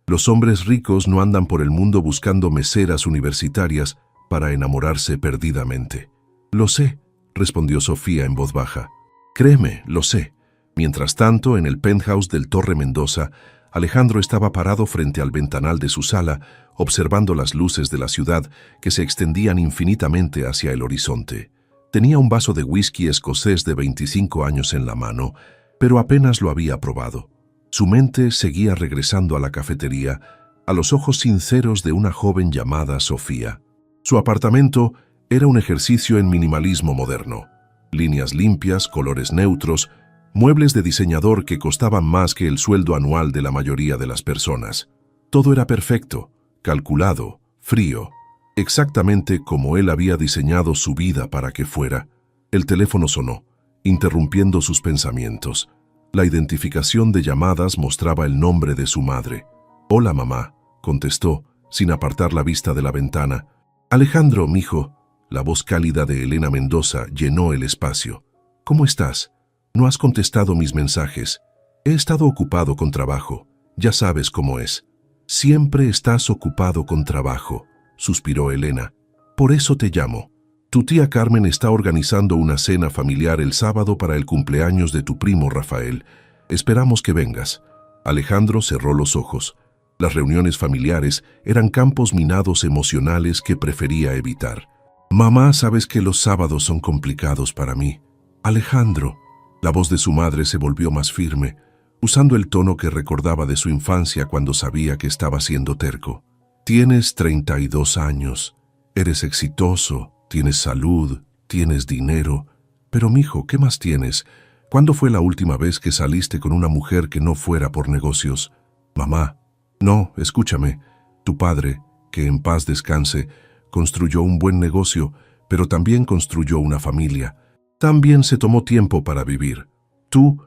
Los hombres ricos no andan por el mundo buscando meseras universitarias para enamorarse perdidamente. Lo sé, respondió Sofía en voz baja. Créeme, lo sé. Mientras tanto, en el penthouse del Torre Mendoza, Alejandro estaba parado frente al ventanal de su sala, observando las luces de la ciudad que se extendían infinitamente hacia el horizonte. Tenía un vaso de whisky escocés de 25 años en la mano, pero apenas lo había probado. Su mente seguía regresando a la cafetería, a los ojos sinceros de una joven llamada Sofía. Su apartamento era un ejercicio en minimalismo moderno. Líneas limpias, colores neutros, muebles de diseñador que costaban más que el sueldo anual de la mayoría de las personas. Todo era perfecto, calculado, frío, exactamente como él había diseñado su vida para que fuera. El teléfono sonó, interrumpiendo sus pensamientos. La identificación de llamadas mostraba el nombre de su madre. «Hola, mamá», contestó, sin apartar la vista de la ventana. «Alejandro, mijo». La voz cálida de Elena Mendoza llenó el espacio. «¿Cómo estás? No has contestado mis mensajes. He estado ocupado con trabajo. Ya sabes cómo es». «Siempre estás ocupado con trabajo», suspiró Elena. «Por eso te llamo. Tu tía Carmen está organizando una cena familiar el sábado para el cumpleaños de tu primo Rafael. Esperamos que vengas». Alejandro cerró los ojos. Las reuniones familiares eran campos minados emocionales que prefería evitar. «Mamá, sabes que los sábados son complicados para mí». «Alejandro». La voz de su madre se volvió más firme, usando el tono que recordaba de su infancia cuando sabía que estaba siendo terco. «Tienes 32 años, eres exitoso, tienes salud, tienes dinero. Pero, mijo, ¿qué más tienes? ¿Cuándo fue la última vez que saliste con una mujer que no fuera por negocios?» «Mamá». «No, escúchame. Tu padre, que en paz descanse, construyó un buen negocio, pero también construyó una familia. También se tomó tiempo para vivir. Tú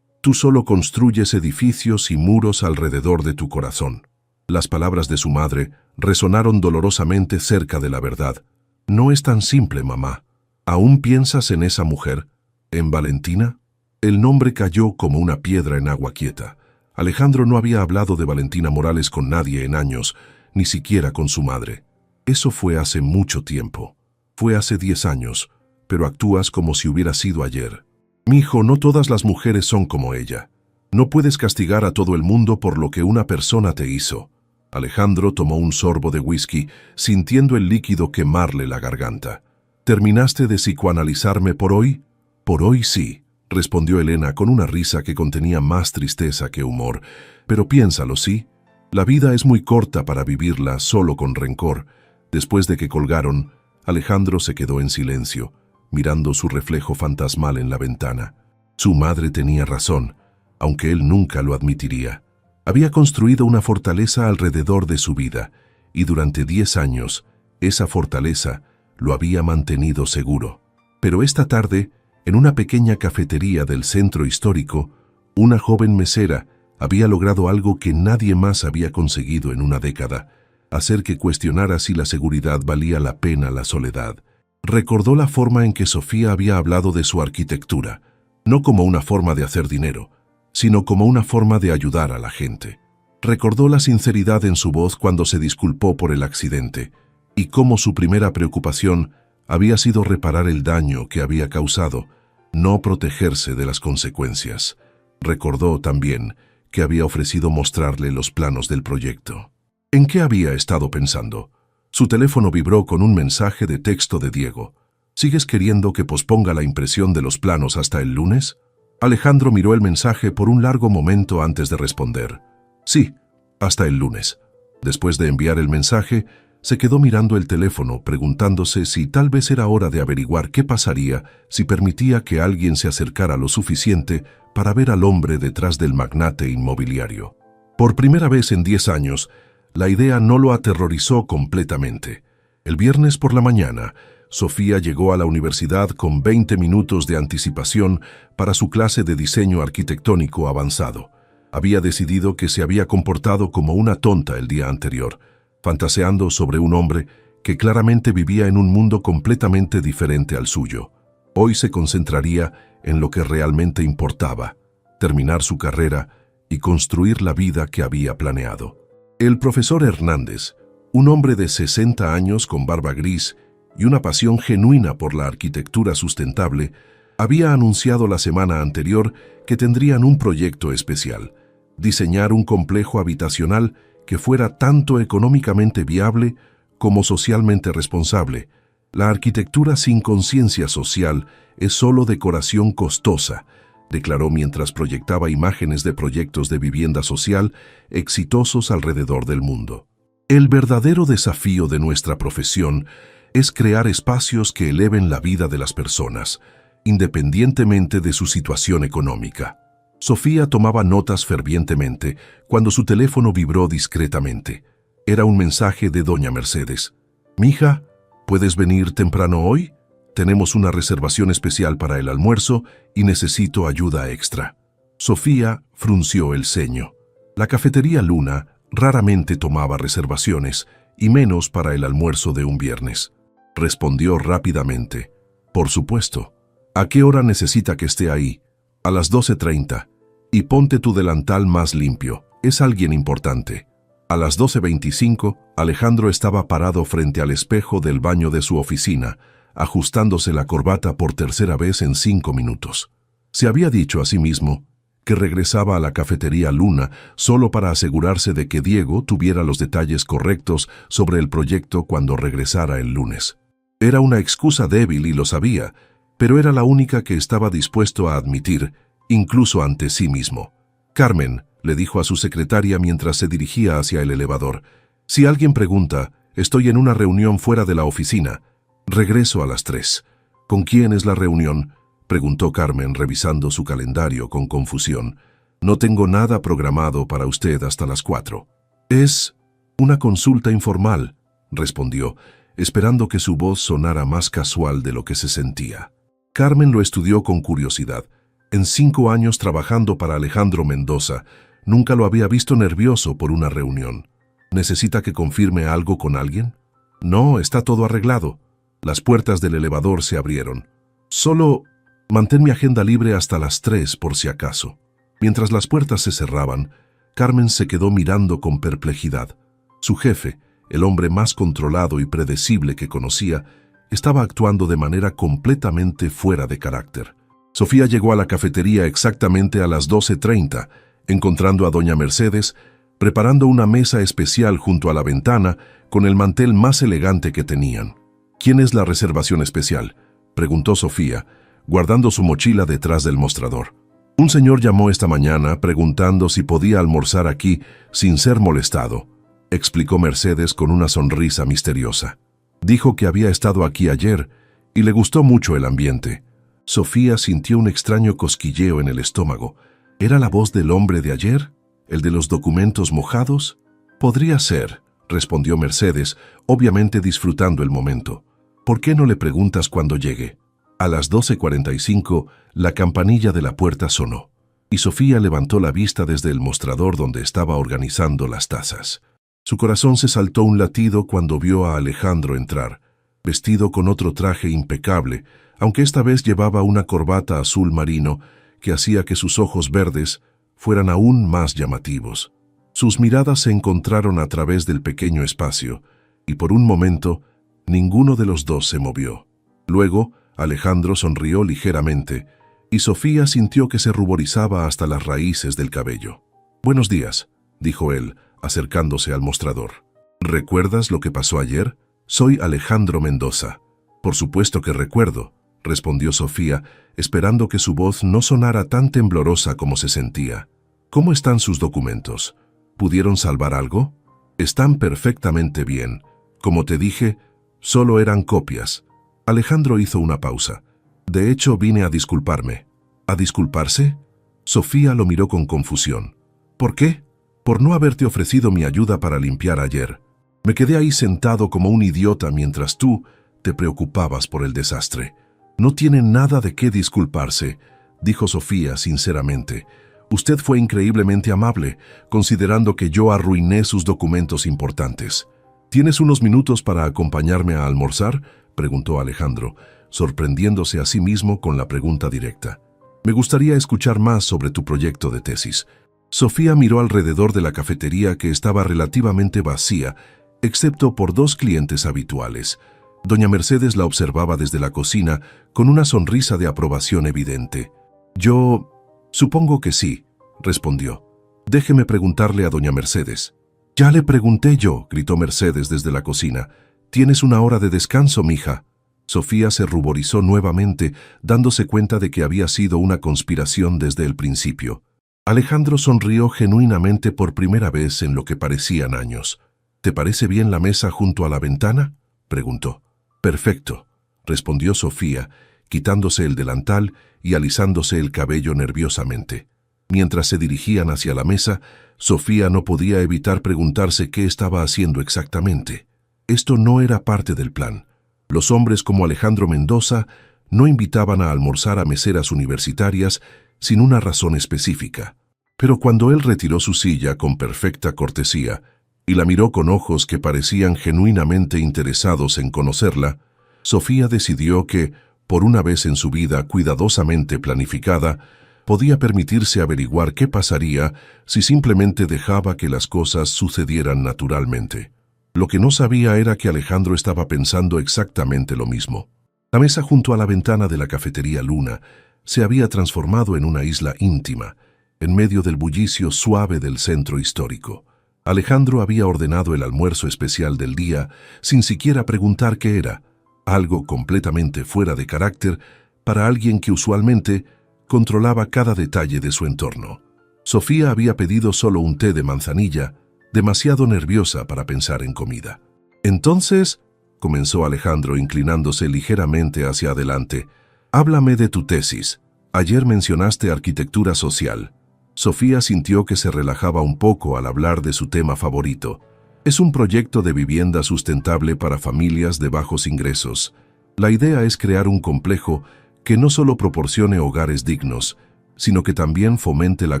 solo construyes edificios y muros alrededor de tu corazón». Las palabras de su madre resonaron dolorosamente cerca de la verdad. «No es tan simple, mamá. ¿Aún piensas en esa mujer? ¿En Valentina?» El nombre cayó como una piedra en agua quieta. Alejandro no había hablado de Valentina Morales con nadie en años, ni siquiera con su madre. Eso fue hace mucho tiempo. Fue hace 10 años, pero actúas como si hubiera sido ayer. «Mijo, no todas las mujeres son como ella. No puedes castigar a todo el mundo por lo que una persona te hizo». Alejandro tomó un sorbo de whisky, sintiendo el líquido quemarle la garganta. «¿Terminaste de psicoanalizarme por hoy?» «Por hoy sí», respondió Elena con una risa que contenía más tristeza que humor. «Pero piénsalo, ¿sí? La vida es muy corta para vivirla solo con rencor». Después de que colgaron, Alejandro se quedó en silencio, mirando su reflejo fantasmal en la ventana. Su madre tenía razón, aunque él nunca lo admitiría. Había construido una fortaleza alrededor de su vida, y durante 10 años, esa fortaleza lo había mantenido seguro. Pero esta tarde, en una pequeña cafetería del centro histórico, una joven mesera había logrado algo que nadie más había conseguido en una década: hacer que cuestionara si la seguridad valía la pena la soledad. Recordó la forma en que Sofía había hablado de su arquitectura, no como una forma de hacer dinero, sino como una forma de ayudar a la gente. Recordó la sinceridad en su voz cuando se disculpó por el accidente y cómo su primera preocupación había sido reparar el daño que había causado, no protegerse de las consecuencias. Recordó también que había ofrecido mostrarle los planos del proyecto. ¿En qué había estado pensando? Su teléfono vibró con un mensaje de texto de Diego. ¿Sigues queriendo que posponga la impresión de los planos hasta el lunes? Alejandro miró el mensaje por un largo momento antes de responder. Sí, hasta el lunes. Después de enviar el mensaje, se quedó mirando el teléfono, preguntándose si tal vez era hora de averiguar qué pasaría si permitía que alguien se acercara lo suficiente para ver al hombre detrás del magnate inmobiliario. Por primera vez en 10 años, la idea no lo aterrorizó completamente. El viernes por la mañana, Sofía llegó a la universidad con 20 minutos de anticipación para su clase de diseño arquitectónico avanzado. Había decidido que se había comportado como una tonta el día anterior, fantaseando sobre un hombre que claramente vivía en un mundo completamente diferente al suyo. Hoy se concentraría en lo que realmente importaba, terminar su carrera y construir la vida que había planeado. El profesor Hernández, un hombre de 60 años con barba gris y una pasión genuina por la arquitectura sustentable, había anunciado la semana anterior que tendrían un proyecto especial: diseñar un complejo habitacional que fuera tanto económicamente viable como socialmente responsable. La arquitectura sin conciencia social es solo decoración costosa, declaró mientras proyectaba imágenes de proyectos de vivienda social exitosos alrededor del mundo. El verdadero desafío de nuestra profesión es crear espacios que eleven la vida de las personas, independientemente de su situación económica. Sofía tomaba notas fervientemente cuando su teléfono vibró discretamente. Era un mensaje de doña Mercedes. «Mija, ¿puedes venir temprano hoy? Tenemos una reservación especial para el almuerzo y necesito ayuda extra». Sofía frunció el ceño. La cafetería Luna raramente tomaba reservaciones, y menos para el almuerzo de un viernes. Respondió rápidamente. «Por supuesto. ¿A qué hora necesita que esté ahí?» «A las 12:30. Y ponte tu delantal más limpio. Es alguien importante». A las 12:25, Alejandro estaba parado frente al espejo del baño de su oficina, ajustándose la corbata por tercera vez en 5 minutos. Se había dicho a sí mismo que regresaba a la cafetería Luna solo para asegurarse de que Diego tuviera los detalles correctos sobre el proyecto cuando regresara el lunes. Era una excusa débil y lo sabía, pero era la única que estaba dispuesto a admitir, incluso ante sí mismo. «Carmen», le dijo a su secretaria mientras se dirigía hacia el elevador, «si alguien pregunta, estoy en una reunión fuera de la oficina. Regreso a las 3. «¿Con quién es la reunión?», preguntó Carmen revisando su calendario con confusión. «No tengo nada programado para usted hasta las 4. «Es una consulta informal», respondió, esperando que su voz sonara más casual de lo que se sentía. Carmen lo estudió con curiosidad. En 5 años trabajando para Alejandro Mendoza, nunca lo había visto nervioso por una reunión. «¿Necesita que confirme algo con alguien?» «No, está todo arreglado». Las puertas del elevador se abrieron. «Solo mantén mi agenda libre hasta las 3 por si acaso». Mientras las puertas se cerraban, Carmen se quedó mirando con perplejidad. Su jefe, el hombre más controlado y predecible que conocía, estaba actuando de manera completamente fuera de carácter. Sofía llegó a la cafetería exactamente a las 12:30, encontrando a doña Mercedes preparando una mesa especial junto a la ventana con el mantel más elegante que tenían. «¿Quién es la reservación especial?», preguntó Sofía, guardando su mochila detrás del mostrador. «Un señor llamó esta mañana preguntando si podía almorzar aquí sin ser molestado», explicó Mercedes con una sonrisa misteriosa. «Dijo que había estado aquí ayer y le gustó mucho el ambiente». Sofía sintió un extraño cosquilleo en el estómago. ¿Era la voz del hombre de ayer? ¿El de los documentos mojados? «Podría ser», respondió Mercedes, obviamente disfrutando el momento. «¿Por qué no le preguntas cuando llegue?» A las 12:45, la campanilla de la puerta sonó, y Sofía levantó la vista desde el mostrador donde estaba organizando las tazas. Su corazón se saltó un latido cuando vio a Alejandro entrar. vestido con otro traje impecable, aunque esta vez llevaba una corbata azul marino que hacía que sus ojos verdes fueran aún más llamativos. Sus miradas se encontraron a través del pequeño espacio, y por un momento ninguno de los dos se movió. Luego, Alejandro sonrió ligeramente, y Sofía sintió que se ruborizaba hasta las raíces del cabello. «Buenos días», dijo él, acercándose al mostrador. «¿Recuerdas lo que pasó ayer? Soy Alejandro Mendoza». «Por supuesto que recuerdo», respondió Sofía, esperando que su voz no sonara tan temblorosa como se sentía. «¿Cómo están sus documentos? ¿Pudieron salvar algo?» «Están perfectamente bien. Como te dije, solo eran copias». Alejandro hizo una pausa. «De hecho, vine a disculparme». ¿A disculparse?» Sofía lo miró con confusión. «¿Por qué?» «Por no haberte ofrecido mi ayuda para limpiar ayer. Me quedé ahí sentado como un idiota mientras tú te preocupabas por el desastre». «No tiene nada de qué disculparse», dijo Sofía sinceramente. «Usted fue increíblemente amable, considerando que yo arruiné sus documentos importantes». «¿Tienes unos minutos para acompañarme a almorzar?», preguntó Alejandro, sorprendiéndose a sí mismo con la pregunta directa. «Me gustaría escuchar más sobre tu proyecto de tesis». Sofía miró alrededor de la cafetería que estaba relativamente vacía, excepto por dos clientes habituales. Doña Mercedes la observaba desde la cocina con una sonrisa de aprobación evidente. «Yo supongo que sí», respondió. «Déjeme preguntarle a doña Mercedes». «Ya le pregunté yo», gritó Mercedes desde la cocina. «Tienes una hora de descanso, mija». Sofía se ruborizó nuevamente, dándose cuenta de que había sido una conspiración desde el principio. Alejandro sonrió genuinamente por primera vez en lo que parecían años. «¿Te parece bien la mesa junto a la ventana?», preguntó. «Perfecto», respondió Sofía, quitándose el delantal y alisándose el cabello nerviosamente. Mientras se dirigían hacia la mesa, Sofía no podía evitar preguntarse qué estaba haciendo exactamente. Esto no era parte del plan. Los hombres como Alejandro Mendoza no invitaban a almorzar a meseras universitarias sin una razón específica. Pero cuando él retiró su silla con perfecta cortesía y la miró con ojos que parecían genuinamente interesados en conocerla, Sofía decidió que, por una vez en su vida cuidadosamente planificada, podía permitirse averiguar qué pasaría si simplemente dejaba que las cosas sucedieran naturalmente. Lo que no sabía era que Alejandro estaba pensando exactamente lo mismo. La mesa junto a la ventana de la cafetería Luna se había transformado en una isla íntima, en medio del bullicio suave del centro histórico. Alejandro había ordenado el almuerzo especial del día sin siquiera preguntar qué era, algo completamente fuera de carácter para alguien que usualmente controlaba cada detalle de su entorno. Sofía había pedido solo un té de manzanilla, demasiado nerviosa para pensar en comida. «Entonces», comenzó Alejandro inclinándose ligeramente hacia adelante, «háblame de tu tesis. Ayer mencionaste arquitectura social». Sofía sintió que se relajaba un poco al hablar de su tema favorito. Es un proyecto de vivienda sustentable para familias de bajos ingresos. La idea es crear un complejo que no solo proporcione hogares dignos, sino que también fomente la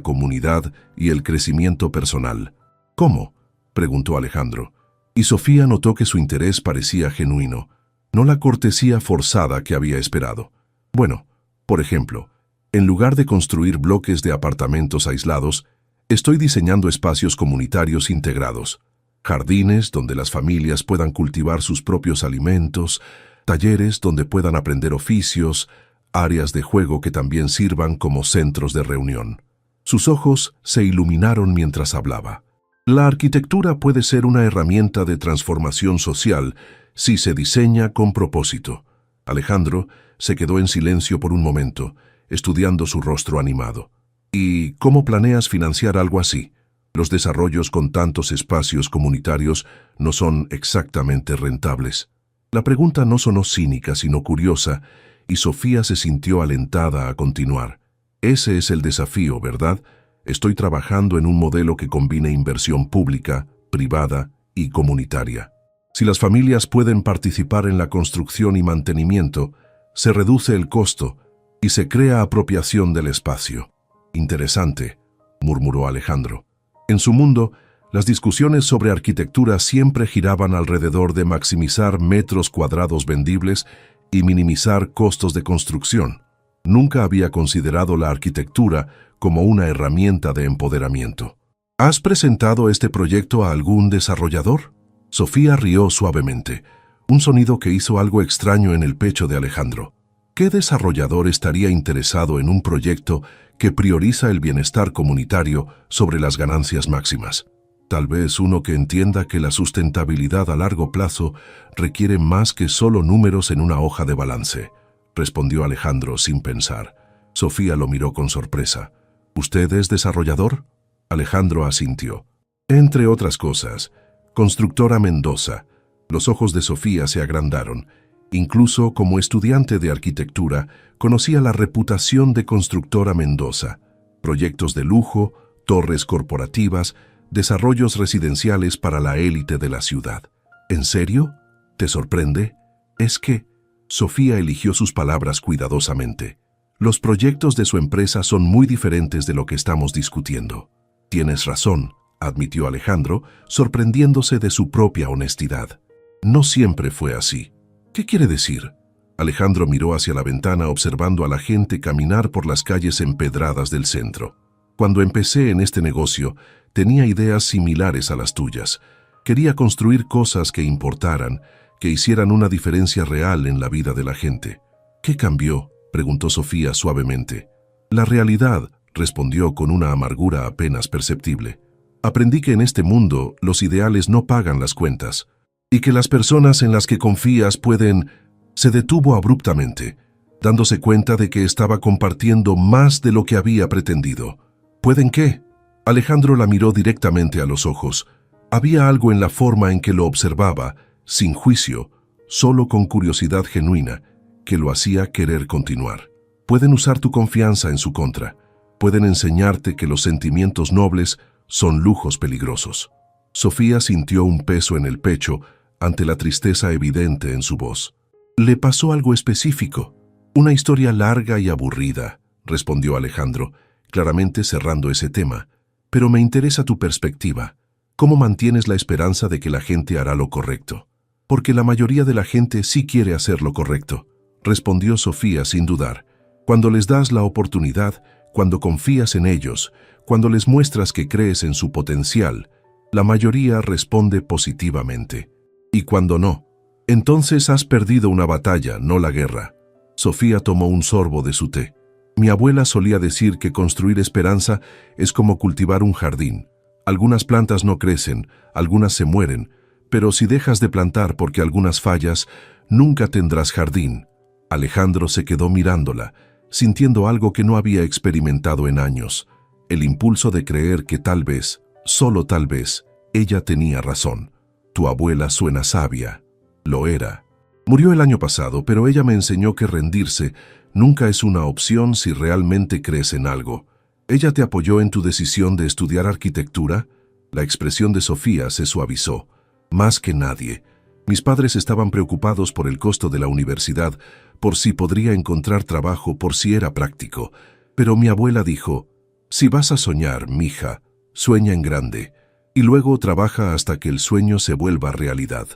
comunidad y el crecimiento personal. «¿Cómo?», preguntó Alejandro, y Sofía notó que su interés parecía genuino, no la cortesía forzada que había esperado. «Bueno, por ejemplo, en lugar de construir bloques de apartamentos aislados, estoy diseñando espacios comunitarios integrados, jardines donde las familias puedan cultivar sus propios alimentos, talleres donde puedan aprender oficios, áreas de juego que también sirvan como centros de reunión». Sus ojos se iluminaron mientras hablaba. «La arquitectura puede ser una herramienta de transformación social si se diseña con propósito». Alejandro se quedó en silencio por un momento, estudiando su rostro animado. «¿Y cómo planeas financiar algo así? Los desarrollos con tantos espacios comunitarios no son exactamente rentables». La pregunta no sonó cínica, sino curiosa, y Sofía se sintió alentada a continuar. «Ese es el desafío, ¿verdad? Estoy trabajando en un modelo que combine inversión pública, privada y comunitaria. Si las familias pueden participar en la construcción y mantenimiento, se reduce el costo y se crea apropiación del espacio». «Interesante», murmuró Alejandro. En su mundo, Las discusiones sobre arquitectura siempre giraban alrededor de maximizar metros cuadrados vendibles y minimizar costos de construcción. Nunca había considerado la arquitectura como una herramienta de empoderamiento. ¿Has presentado este proyecto a algún desarrollador? Sofía rió suavemente, un sonido que hizo algo extraño en el pecho de Alejandro. ¿Qué desarrollador estaría interesado en un proyecto que prioriza el bienestar comunitario sobre las ganancias máximas? Tal vez uno que entienda que la sustentabilidad a largo plazo requiere más que solo números en una hoja de balance, respondió Alejandro sin pensar. Sofía lo miró con sorpresa. ¿Usted es desarrollador? Alejandro asintió. Entre otras cosas, Constructora Mendoza. Los ojos de Sofía se agrandaron. Incluso como estudiante de arquitectura, conocía la reputación de Constructora Mendoza. Proyectos de lujo, torres corporativas, desarrollos residenciales para la élite de la ciudad. ¿En serio? ¿Te sorprende? Es que... Sofía eligió sus palabras cuidadosamente. Los proyectos de su empresa son muy diferentes de lo que estamos discutiendo. Tienes razón, admitió Alejandro, sorprendiéndose de su propia honestidad. No siempre fue así. ¿Qué quiere decir? Alejandro miró hacia la ventana observando a la gente caminar por las calles empedradas del centro. Cuando empecé en este negocio, tenía ideas similares a las tuyas. Quería construir cosas que importaran, que hicieran una diferencia real en la vida de la gente. ¿Qué cambió?, preguntó Sofía suavemente. La realidad, respondió con una amargura apenas perceptible. Aprendí que en este mundo los ideales no pagan las cuentas, y que las personas en las que confías pueden... Se detuvo abruptamente, dándose cuenta de que estaba compartiendo más de lo que había pretendido. ¿Pueden qué? Alejandro la miró directamente a los ojos. Había algo en la forma en que lo observaba, sin juicio, solo con curiosidad genuina, que lo hacía querer continuar. Pueden usar tu confianza en su contra. Pueden enseñarte que los sentimientos nobles son lujos peligrosos. Sofía sintió un peso en el pecho ante la tristeza evidente en su voz. «¿Le pasó algo específico?» «Una historia larga y aburrida», respondió Alejandro, claramente cerrando ese tema. «Pero me interesa tu perspectiva. ¿Cómo mantienes la esperanza de que la gente hará lo correcto?» «Porque la mayoría de la gente sí quiere hacer lo correcto», respondió Sofía sin dudar. «Cuando les das la oportunidad, cuando confías en ellos, cuando les muestras que crees en su potencial, la mayoría responde positivamente. Y cuando no, entonces has perdido una batalla, no la guerra». Sofía tomó un sorbo de su té. «Mi abuela solía decir que construir esperanza es como cultivar un jardín. Algunas plantas no crecen, algunas se mueren, pero si dejas de plantar porque algunas fallas, nunca tendrás jardín». Alejandro se quedó mirándola, sintiendo algo que no había experimentado en años, el impulso de creer que tal vez, solo tal vez, ella tenía razón. «Tu abuela suena sabia». Lo era. Murió el año pasado, pero ella me enseñó que rendirse nunca es una opción si realmente crees en algo. ¿Ella te apoyó en tu decisión de estudiar arquitectura? La expresión de Sofía se suavizó. Más que nadie. Mis padres estaban preocupados por el costo de la universidad, por si podría encontrar trabajo, por si era práctico. Pero mi abuela dijo, «Si vas a soñar, mija, sueña en grande, y luego trabaja hasta que el sueño se vuelva realidad».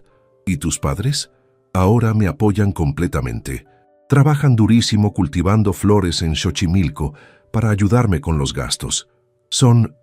¿Y tus padres? Ahora me apoyan completamente. Trabajan durísimo cultivando flores en Xochimilco para ayudarme con los gastos. Son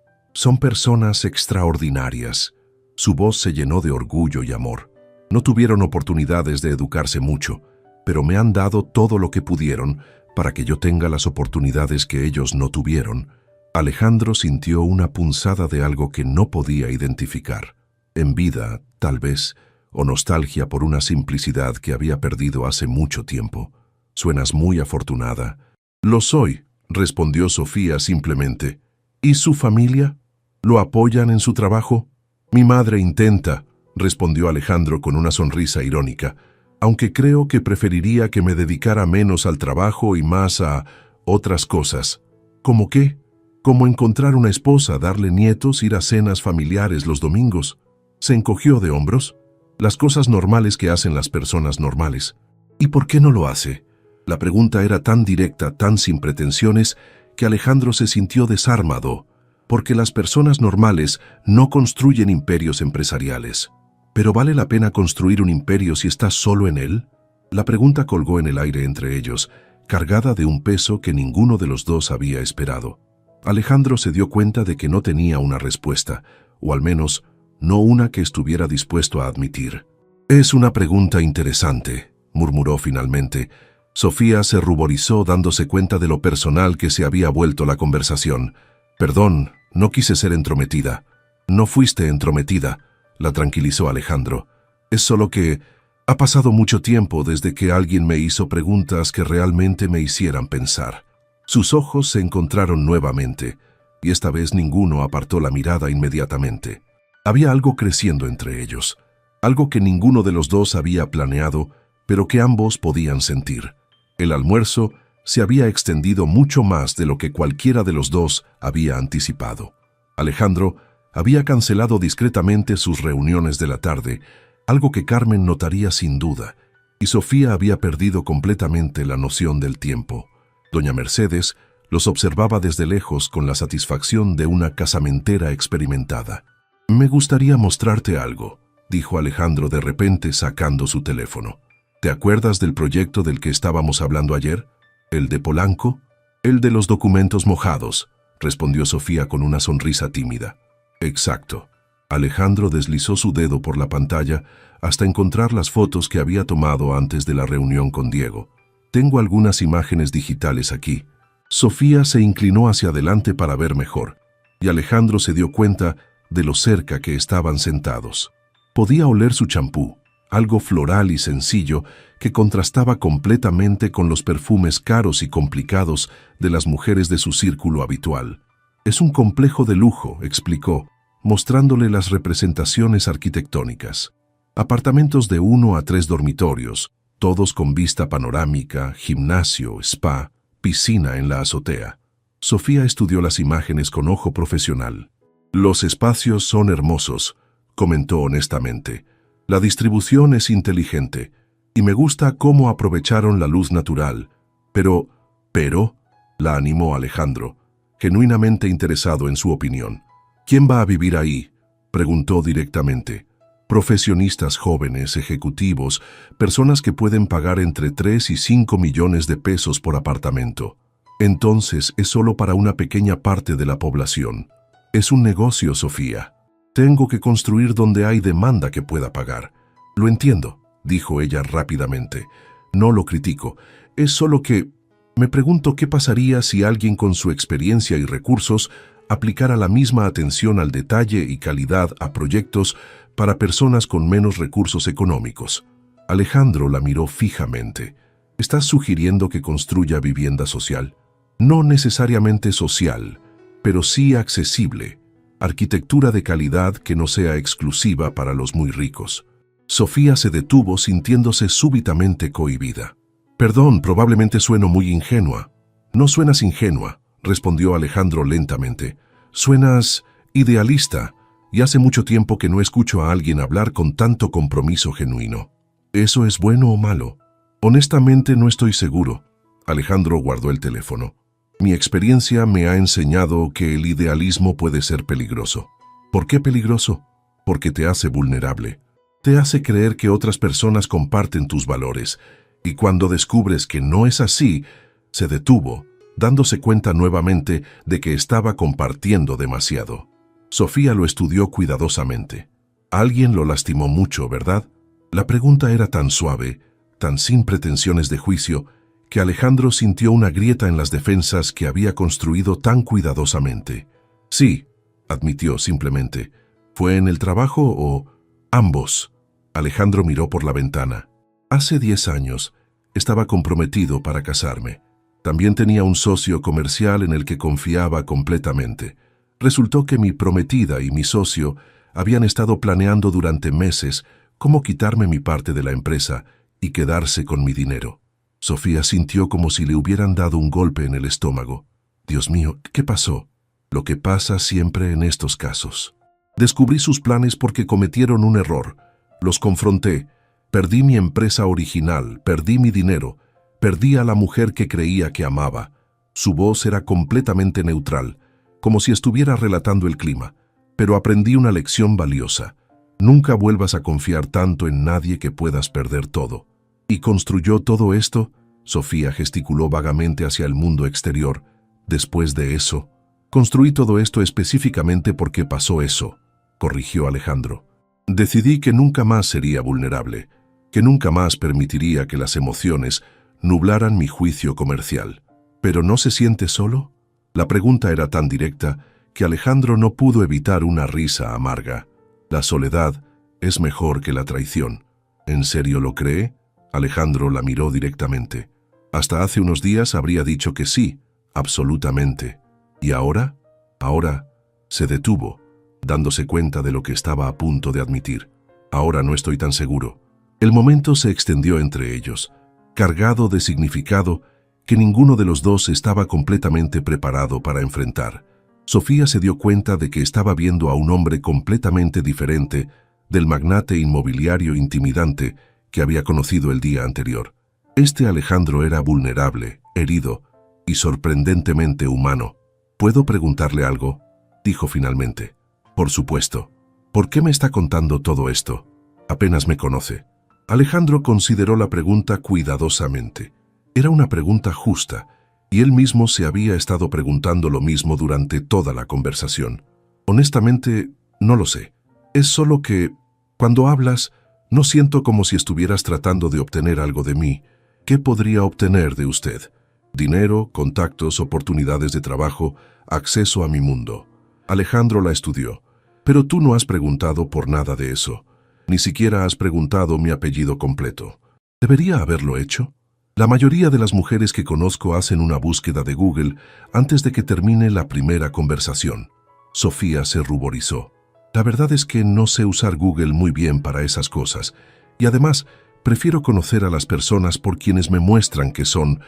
personas extraordinarias. Su voz se llenó de orgullo y amor. No tuvieron oportunidades de educarse mucho, pero me han dado todo lo que pudieron para que yo tenga las oportunidades que ellos no tuvieron. Alejandro sintió una punzada de algo que no podía identificar. En vida, tal vez, o nostalgia por una simplicidad que había perdido hace mucho tiempo. Suenas muy afortunada. Lo soy, respondió Sofía simplemente. ¿Y su familia? ¿Lo apoyan en su trabajo? Mi madre intenta, respondió Alejandro con una sonrisa irónica, aunque creo que preferiría que me dedicara menos al trabajo y más a otras cosas. ¿Cómo qué? Como encontrar una esposa, darle nietos, ir a cenas familiares los domingos. Se encogió de hombros. Las cosas normales que hacen las personas normales. ¿Y por qué no lo hace? La pregunta era tan directa, tan sin pretensiones, que Alejandro se sintió desarmado. porque las personas normales no construyen imperios empresariales. ¿Pero vale la pena construir un imperio si estás solo en él? La pregunta colgó en el aire entre ellos, cargada de un peso que ninguno de los dos había esperado. Alejandro se dio cuenta de que no tenía una respuesta, o al menos no una que estuviera dispuesto a admitir. «Es una pregunta interesante», murmuró finalmente. Sofía se ruborizó dándose cuenta de lo personal que se había vuelto la conversación. «Perdón, no quise ser entrometida». «No fuiste entrometida», la tranquilizó Alejandro. «Es solo que ha pasado mucho tiempo desde que alguien me hizo preguntas que realmente me hicieran pensar». Sus ojos se encontraron nuevamente, y esta vez ninguno apartó la mirada inmediatamente. Había algo creciendo entre ellos, algo que ninguno de los dos había planeado, pero que ambos podían sentir. El almuerzo se había extendido mucho más de lo que cualquiera de los dos había anticipado. Alejandro había cancelado discretamente sus reuniones de la tarde, algo que Carmen notaría sin duda, y Sofía había perdido completamente la noción del tiempo. Doña Mercedes los observaba desde lejos con la satisfacción de una casamentera experimentada. «Me gustaría mostrarte algo», dijo Alejandro de repente sacando su teléfono. «¿Te acuerdas del proyecto del que estábamos hablando ayer? ¿El de Polanco?» «El de los documentos mojados», respondió Sofía con una sonrisa tímida. «Exacto». Alejandro deslizó su dedo por la pantalla hasta encontrar las fotos que había tomado antes de la reunión con Diego. «Tengo algunas imágenes digitales aquí». Sofía se inclinó hacia adelante para ver mejor, y Alejandro se dio cuenta de lo cerca que estaban sentados. Podía oler su champú, algo floral y sencillo que contrastaba completamente con los perfumes caros y complicados de las mujeres de su círculo habitual. «Es un complejo de lujo», explicó, mostrándole las representaciones arquitectónicas. Apartamentos de 1 a 3 dormitorios, todos con vista panorámica, gimnasio, spa, piscina en la azotea. Sofía estudió las imágenes con ojo profesional. «Los espacios son hermosos», comentó honestamente. «La distribución es inteligente, y me gusta cómo aprovecharon la luz natural. Pero, la animó Alejandro, genuinamente interesado en su opinión. «¿Quién va a vivir ahí?», preguntó directamente. «Profesionistas jóvenes, ejecutivos, personas que pueden pagar entre 3 y 5 millones de pesos por apartamento. Entonces es solo para una pequeña parte de la población. Es un negocio, Sofía. Tengo que construir donde hay demanda que pueda pagar». «Lo entiendo», dijo ella rápidamente. «No lo critico. Es solo que me pregunto qué pasaría si alguien con su experiencia y recursos aplicara la misma atención al detalle y calidad a proyectos para personas con menos recursos económicos». Alejandro la miró fijamente. «¿Estás sugiriendo que construya vivienda social?» «No necesariamente social, pero sí accesible. Arquitectura de calidad que no sea exclusiva para los muy ricos». Sofía se detuvo sintiéndose súbitamente cohibida. «Perdón, probablemente sueno muy ingenua». «No suenas ingenua», respondió Alejandro lentamente. «Suenas idealista, y hace mucho tiempo que no escucho a alguien hablar con tanto compromiso genuino». «¿Eso es bueno o malo?» «Honestamente no estoy seguro». Alejandro guardó el teléfono. «Mi experiencia me ha enseñado que el idealismo puede ser peligroso». «¿Por qué peligroso?» «Porque te hace vulnerable. Te hace creer que otras personas comparten tus valores, y cuando descubres que no es así», se detuvo, dándose cuenta nuevamente de que estaba compartiendo demasiado. Sofía lo estudió cuidadosamente. «Alguien lo lastimó mucho, ¿verdad?». La pregunta era tan suave, tan sin pretensiones de juicio, que Alejandro sintió una grieta en las defensas que había construido tan cuidadosamente. «Sí», admitió simplemente. «¿Fue en el trabajo o...?» «Ambos». Alejandro miró por la ventana. «Hace 10 años estaba comprometido para casarme. También tenía un socio comercial en el que confiaba completamente. Resultó que mi prometida y mi socio habían estado planeando durante meses cómo quitarme mi parte de la empresa y quedarse con mi dinero». Sofía sintió como si le hubieran dado un golpe en el estómago. «Dios mío, ¿qué pasó?». «Lo que pasa siempre en estos casos. Descubrí sus planes porque cometieron un error. Los confronté. Perdí mi empresa original, perdí mi dinero, perdí a la mujer que creía que amaba. Su voz era completamente neutral, como si estuviera relatando el clima, pero aprendí una lección valiosa. Nunca vuelvas a confiar tanto en nadie que puedas perder todo. ¿Y construyó todo esto? Sofía gesticuló vagamente hacia el mundo exterior. Después de eso, construí todo esto específicamente porque pasó eso, corrigió Alejandro. Decidí que nunca más sería vulnerable, que nunca más permitiría que las emociones nublaran mi juicio comercial. ¿Pero no se siente solo? La pregunta era tan directa que Alejandro no pudo evitar una risa amarga. La soledad es mejor que la traición. ¿En serio lo cree? Alejandro la miró directamente. Hasta hace unos días habría dicho que sí, absolutamente. ¿Y ahora? Ahora se detuvo, dándose cuenta de lo que estaba a punto de admitir. Ahora no estoy tan seguro. El momento se extendió entre ellos, cargado de significado que ninguno de los dos estaba completamente preparado para enfrentar. Sofía se dio cuenta de que estaba viendo a un hombre completamente diferente del magnate inmobiliario intimidante que había conocido el día anterior. Este Alejandro era vulnerable, herido y sorprendentemente humano. ¿Puedo preguntarle algo?, dijo finalmente. Por supuesto. ¿Por qué me está contando todo esto? Apenas me conoce. Alejandro consideró la pregunta cuidadosamente. Era una pregunta justa, y él mismo se había estado preguntando lo mismo durante toda la conversación. Honestamente, no lo sé. Es solo que, cuando hablas, no siento como si estuvieras tratando de obtener algo de mí. ¿Qué podría obtener de usted? Dinero, contactos, oportunidades de trabajo, acceso a mi mundo. Alejandro la estudió. Pero tú no has preguntado por nada de eso. Ni siquiera has preguntado mi apellido completo. ¿Debería haberlo hecho? La mayoría de las mujeres que conozco hacen una búsqueda de Google antes de que termine la primera conversación. Sofía se ruborizó. La verdad es que no sé usar Google muy bien para esas cosas, y además prefiero conocer a las personas por quienes me muestran que son,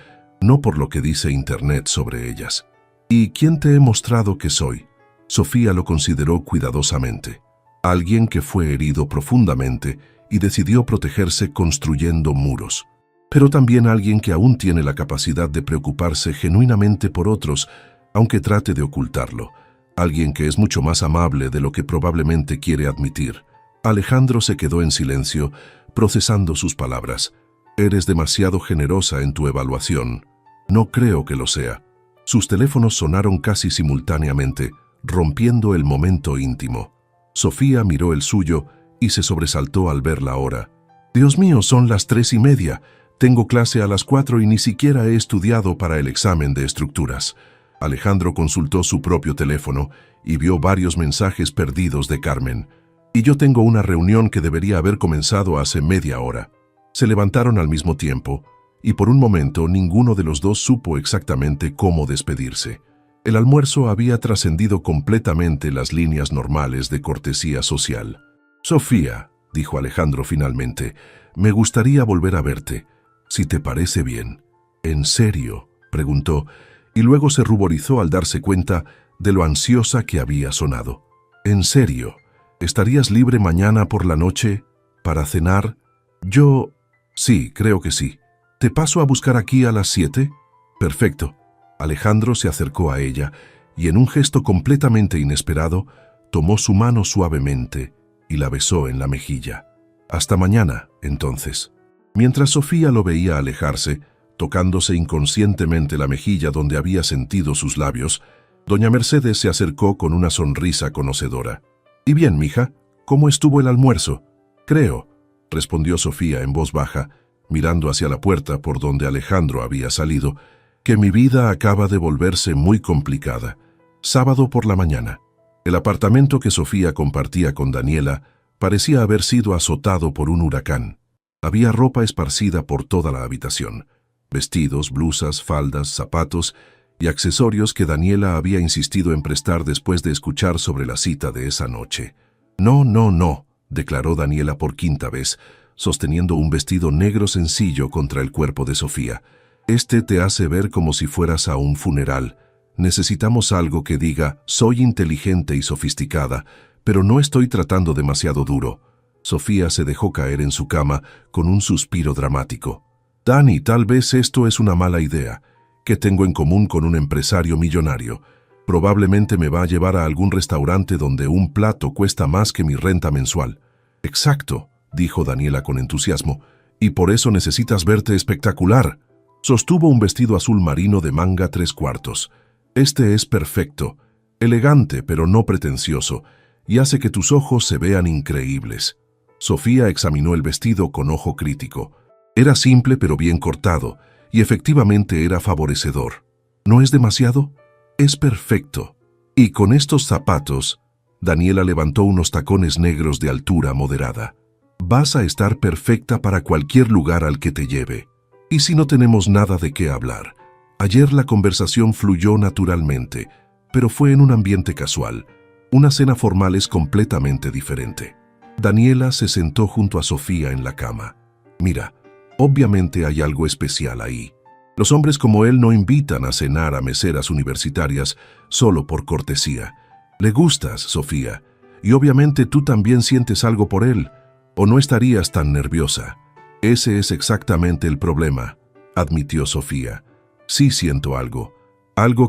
no por lo que dice Internet sobre ellas. ¿Y quién te he mostrado que soy? Sofía lo consideró cuidadosamente. Alguien que fue herido profundamente y decidió protegerse construyendo muros. Pero también alguien que aún tiene la capacidad de preocuparse genuinamente por otros, aunque trate de ocultarlo. Alguien que es mucho más amable de lo que probablemente quiere admitir. Alejandro se quedó en silencio, procesando sus palabras. Eres demasiado generosa en tu evaluación. No creo que lo sea. Sus teléfonos sonaron casi simultáneamente, rompiendo el momento íntimo. Sofía miró el suyo y se sobresaltó al ver la hora. Dios mío, son las 3:30. Tengo clase a las 4 y ni siquiera he estudiado para el examen de estructuras. Alejandro consultó su propio teléfono y vio varios mensajes perdidos de Carmen. Y yo tengo una reunión que debería haber comenzado hace media hora. Se levantaron al mismo tiempo, y por un momento ninguno de los dos supo exactamente cómo despedirse. El almuerzo había trascendido completamente las líneas normales de cortesía social. Sofía, dijo Alejandro finalmente, me gustaría volver a verte, si te parece bien. ¿En serio?, preguntó, y luego se ruborizó al darse cuenta de lo ansiosa que había sonado. ¿En serio? ¿Estarías libre mañana por la noche para cenar? Yo... sí, creo que sí. ¿Te paso a buscar aquí a las 7? Perfecto. Alejandro se acercó a ella y en un gesto completamente inesperado tomó su mano suavemente y la besó en la mejilla. Hasta mañana, entonces. Mientras Sofía lo veía alejarse, tocándose inconscientemente la mejilla donde había sentido sus labios, doña Mercedes se acercó con una sonrisa conocedora. «¿Y bien, mija? ¿Cómo estuvo el almuerzo?» «Creo», respondió Sofía en voz baja, mirando hacia la puerta por donde Alejandro había salido, «que mi vida acaba de volverse muy complicada. Sábado por la mañana. El apartamento que Sofía compartía con Daniela parecía haber sido azotado por un huracán. Había ropa esparcida por toda la habitación, vestidos, blusas, faldas, zapatos y accesorios que Daniela había insistido en prestar después de escuchar sobre la cita de esa noche. «No, no, no», declaró Daniela por quinta vez, sosteniendo un vestido negro sencillo contra el cuerpo de Sofía. «Este te hace ver como si fueras a un funeral. Necesitamos algo que diga, soy inteligente y sofisticada, pero no estoy tratando demasiado duro». Sofía se dejó caer en su cama con un suspiro dramático. «Dani, tal vez esto es una mala idea. ¿Qué tengo en común con un empresario millonario? Probablemente me va a llevar a algún restaurante donde un plato cuesta más que mi renta mensual. Exacto, dijo Daniela con entusiasmo, y por eso necesitas verte espectacular. Sostuvo un vestido azul marino de manga 3/4. Este es perfecto, elegante pero no pretencioso, y hace que tus ojos se vean increíbles. Sofía examinó el vestido con ojo crítico. Era simple pero bien cortado, y efectivamente era favorecedor. ¿No es demasiado? Es perfecto. Y con estos zapatos, Daniela levantó unos tacones negros de altura moderada. Vas a estar perfecta para cualquier lugar al que te lleve. Y si no tenemos nada de qué hablar. Ayer la conversación fluyó naturalmente, pero fue en un ambiente casual. Una cena formal es completamente diferente. Daniela se sentó junto a Sofía en la cama. Mira, obviamente hay algo especial ahí. Los hombres como él no invitan a cenar a meseras universitarias solo por cortesía. Le gustas, Sofía, y obviamente tú también sientes algo por él, o no estarías tan nerviosa. Ese es exactamente el problema, admitió Sofía. Sí siento algo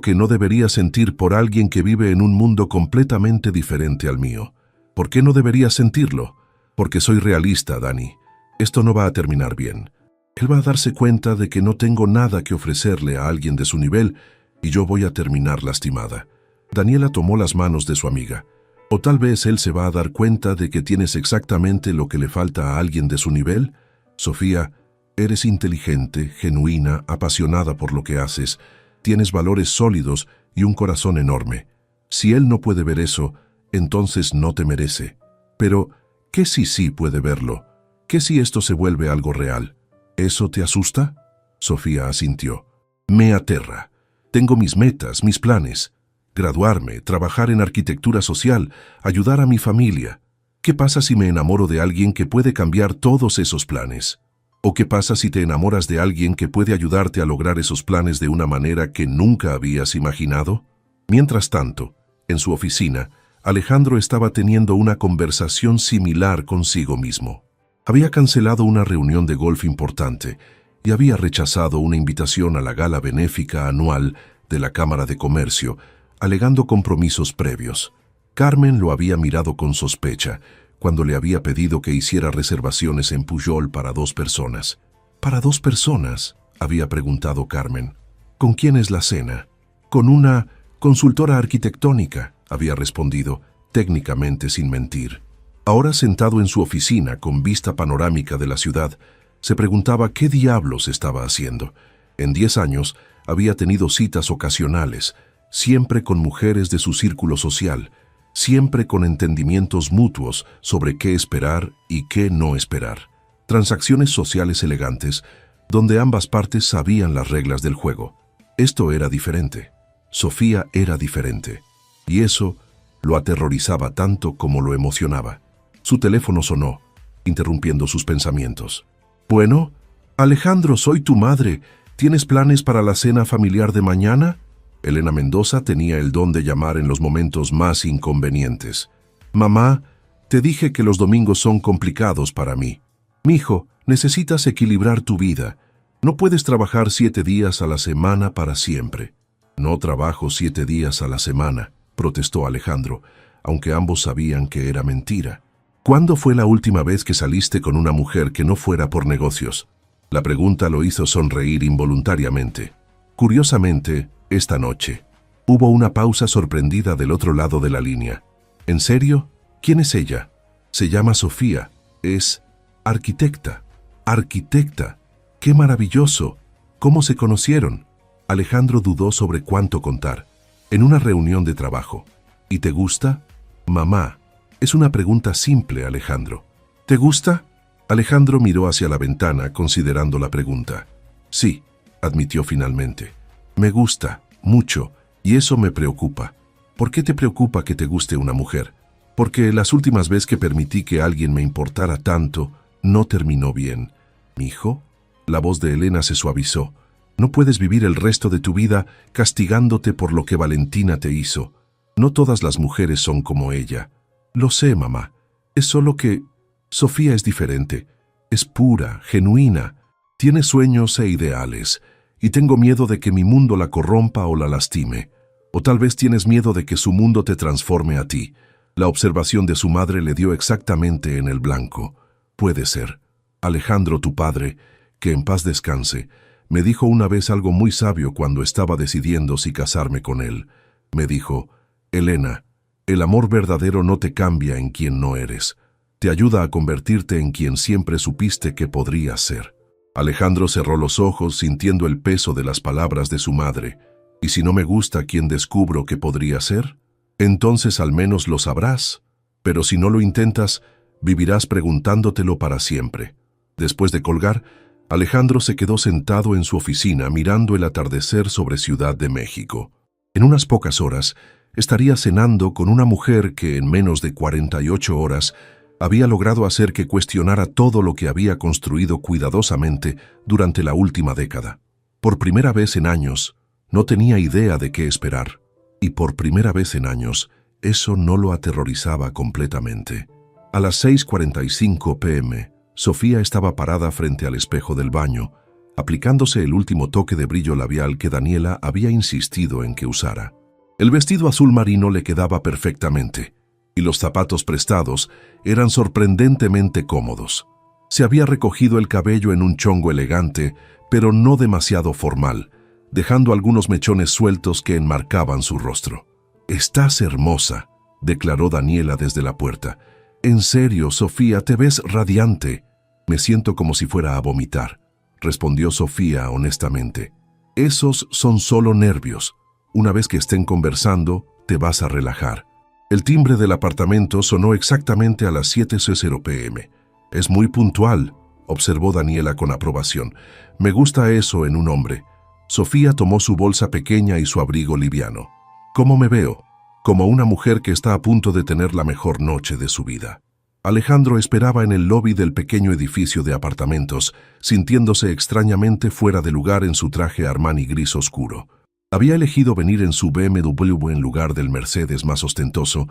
que no debería sentir por alguien que vive en un mundo completamente diferente al mío. ¿Por qué no debería sentirlo? Porque soy realista, Dani. Esto no va a terminar bien. Él va a darse cuenta de que no tengo nada que ofrecerle a alguien de su nivel y yo voy a terminar lastimada. Daniela tomó las manos de su amiga. O tal vez él se va a dar cuenta de que tienes exactamente lo que le falta a alguien de su nivel. Sofía, eres inteligente, genuina, apasionada por lo que haces. Tienes valores sólidos y un corazón enorme. Si él no puede ver eso, entonces no te merece. Pero, ¿qué si sí puede verlo? ¿Qué si esto se vuelve algo real? ¿Eso te asusta? Sofía asintió. Me aterra. Tengo mis metas, mis planes. Graduarme, trabajar en arquitectura social, ayudar a mi familia. ¿Qué pasa si me enamoro de alguien que puede cambiar todos esos planes? ¿O qué pasa si te enamoras de alguien que puede ayudarte a lograr esos planes de una manera que nunca habías imaginado? Mientras tanto, en su oficina, Alejandro estaba teniendo una conversación similar consigo mismo. Había cancelado una reunión de golf importante y había rechazado una invitación a la gala benéfica anual de la Cámara de Comercio, alegando compromisos previos. Carmen lo había mirado con sospecha cuando le había pedido que hiciera reservaciones en Pujol para 2 personas. ¿Para 2 personas?, había preguntado Carmen. ¿Con quién es la cena? Con una consultora arquitectónica, había respondido, técnicamente sin mentir. Ahora sentado en su oficina con vista panorámica de la ciudad, se preguntaba qué diablos estaba haciendo. En 10 años había tenido citas ocasionales, siempre con mujeres de su círculo social, siempre con entendimientos mutuos sobre qué esperar y qué no esperar. Transacciones sociales elegantes, donde ambas partes sabían las reglas del juego. Esto era diferente. Sofía era diferente. Y eso lo aterrorizaba tanto como lo emocionaba. Su teléfono sonó, interrumpiendo sus pensamientos. «Bueno, Alejandro, soy tu madre. ¿Tienes planes para la cena familiar de mañana?» Elena Mendoza tenía el don de llamar en los momentos más inconvenientes. «Mamá, te dije que los domingos son complicados para mí. Mijo, necesitas equilibrar tu vida. No puedes trabajar 7 días a la semana para siempre». «No trabajo 7 días a la semana», protestó Alejandro, aunque ambos sabían que era mentira. «¿Cuándo fue la última vez que saliste con una mujer que no fuera por negocios?» La pregunta lo hizo sonreír involuntariamente. Curiosamente, esta noche. Hubo una pausa sorprendida del otro lado de la línea. ¿En serio? ¿Quién es ella? Se llama Sofía. Es arquitecta. ¡Arquitecta! ¡Qué maravilloso! ¿Cómo se conocieron? Alejandro dudó sobre cuánto contar. En una reunión de trabajo. ¿Y te gusta? Mamá. Es una pregunta simple, Alejandro. ¿Te gusta? Alejandro miró hacia la ventana considerando la pregunta. Sí, admitió finalmente. Me gusta, mucho, y eso me preocupa. ¿Por qué te preocupa que te guste una mujer? Porque las últimas veces que permití que alguien me importara tanto, no terminó bien. ¿Mijo? La voz de Elena se suavizó. No puedes vivir el resto de tu vida castigándote por lo que Valentina te hizo. No todas las mujeres son como ella. Lo sé, mamá. Es solo que Sofía es diferente. Es pura, genuina. Tiene sueños e ideales. Y tengo miedo de que mi mundo la corrompa o la lastime. O tal vez tienes miedo de que su mundo te transforme a ti. La observación de su madre le dio exactamente en el blanco. Puede ser. Alejandro, tu padre, que en paz descanse, me dijo una vez algo muy sabio cuando estaba decidiendo si casarme con él. Me dijo: Elena, el amor verdadero no te cambia en quien no eres. Te ayuda a convertirte en quien siempre supiste que podrías ser. Alejandro cerró los ojos sintiendo el peso de las palabras de su madre. ¿Y si no me gusta quien descubro que podría ser? Entonces al menos lo sabrás. Pero si no lo intentas, vivirás preguntándotelo para siempre. Después de colgar, Alejandro se quedó sentado en su oficina mirando el atardecer sobre Ciudad de México. En unas pocas horas, estaría cenando con una mujer que en menos de 48 horas había logrado hacer que cuestionara todo lo que había construido cuidadosamente durante la última década. Por primera vez en años, no tenía idea de qué esperar. Y por primera vez en años, eso no lo aterrorizaba completamente. A las 6:45 p.m., Sofía estaba parada frente al espejo del baño, aplicándose el último toque de brillo labial que Daniela había insistido en que usara. El vestido azul marino le quedaba perfectamente, y los zapatos prestados eran sorprendentemente cómodos. Se había recogido el cabello en un chongo elegante, pero no demasiado formal, dejando algunos mechones sueltos que enmarcaban su rostro. «Estás hermosa», declaró Daniela desde la puerta. «En serio, Sofía, te ves radiante». «Me siento como si fuera a vomitar», respondió Sofía honestamente. «Esos son solo nervios. Una vez que estén conversando, te vas a relajar». El timbre del apartamento sonó exactamente a las 7:00 p.m. «Es muy puntual», observó Daniela con aprobación. «Me gusta eso en un hombre». Sofía tomó su bolsa pequeña y su abrigo liviano. «¿Cómo me veo?» «Como una mujer que está a punto de tener la mejor noche de su vida». Alejandro esperaba en el lobby del pequeño edificio de apartamentos, sintiéndose extrañamente fuera de lugar en su traje Armani gris oscuro. Había elegido venir en su BMW en lugar del Mercedes más ostentoso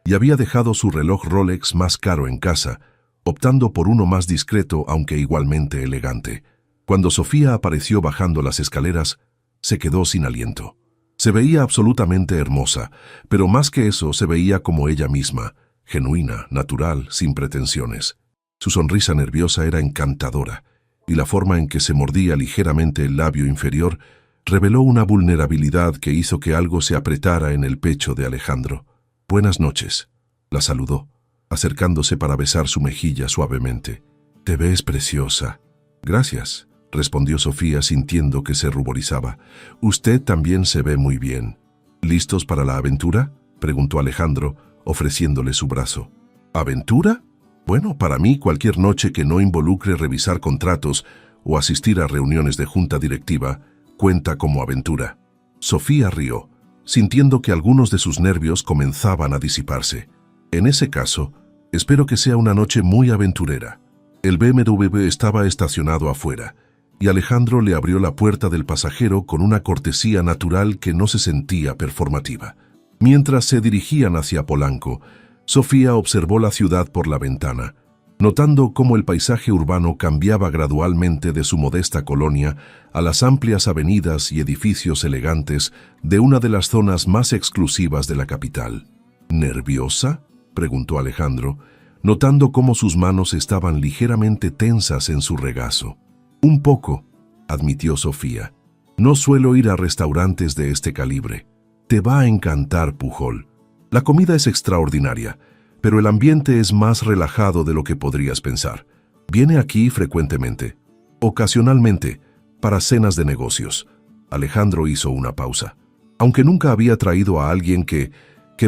y había dejado su reloj Rolex más caro en casa, optando por uno más discreto aunque igualmente elegante. Cuando Sofía apareció bajando las escaleras, se quedó sin aliento. Se veía absolutamente hermosa, pero más que eso se veía como ella misma, genuina, natural, sin pretensiones. Su sonrisa nerviosa era encantadora, y la forma en que se mordía ligeramente el labio inferior reveló una vulnerabilidad que hizo que algo se apretara en el pecho de Alejandro. «Buenas noches», la saludó, acercándose para besar su mejilla suavemente. «Te ves preciosa». «Gracias», respondió Sofía sintiendo que se ruborizaba. «Usted también se ve muy bien». «¿Listos para la aventura?», preguntó Alejandro, ofreciéndole su brazo. «¿Aventura? Bueno, para mí cualquier noche que no involucre revisar contratos o asistir a reuniones de junta directiva cuenta como aventura». Sofía rió, sintiendo que algunos de sus nervios comenzaban a disiparse. «En ese caso, espero que sea una noche muy aventurera». El BMW estaba estacionado afuera, y Alejandro le abrió la puerta del pasajero con una cortesía natural que no se sentía performativa. Mientras se dirigían hacia Polanco, Sofía observó la ciudad por la ventana, notando cómo el paisaje urbano cambiaba gradualmente de su modesta colonia a las amplias avenidas y edificios elegantes de una de las zonas más exclusivas de la capital. «¿Nerviosa?», preguntó Alejandro, notando cómo sus manos estaban ligeramente tensas en su regazo. «Un poco», admitió Sofía. «No suelo ir a restaurantes de este calibre». «Te va a encantar, Pujol. La comida es extraordinaria, pero el ambiente es más relajado de lo que podrías pensar. Viene aquí frecuentemente». «Ocasionalmente, para cenas de negocios». Alejandro hizo una pausa. «Aunque nunca había traído a alguien que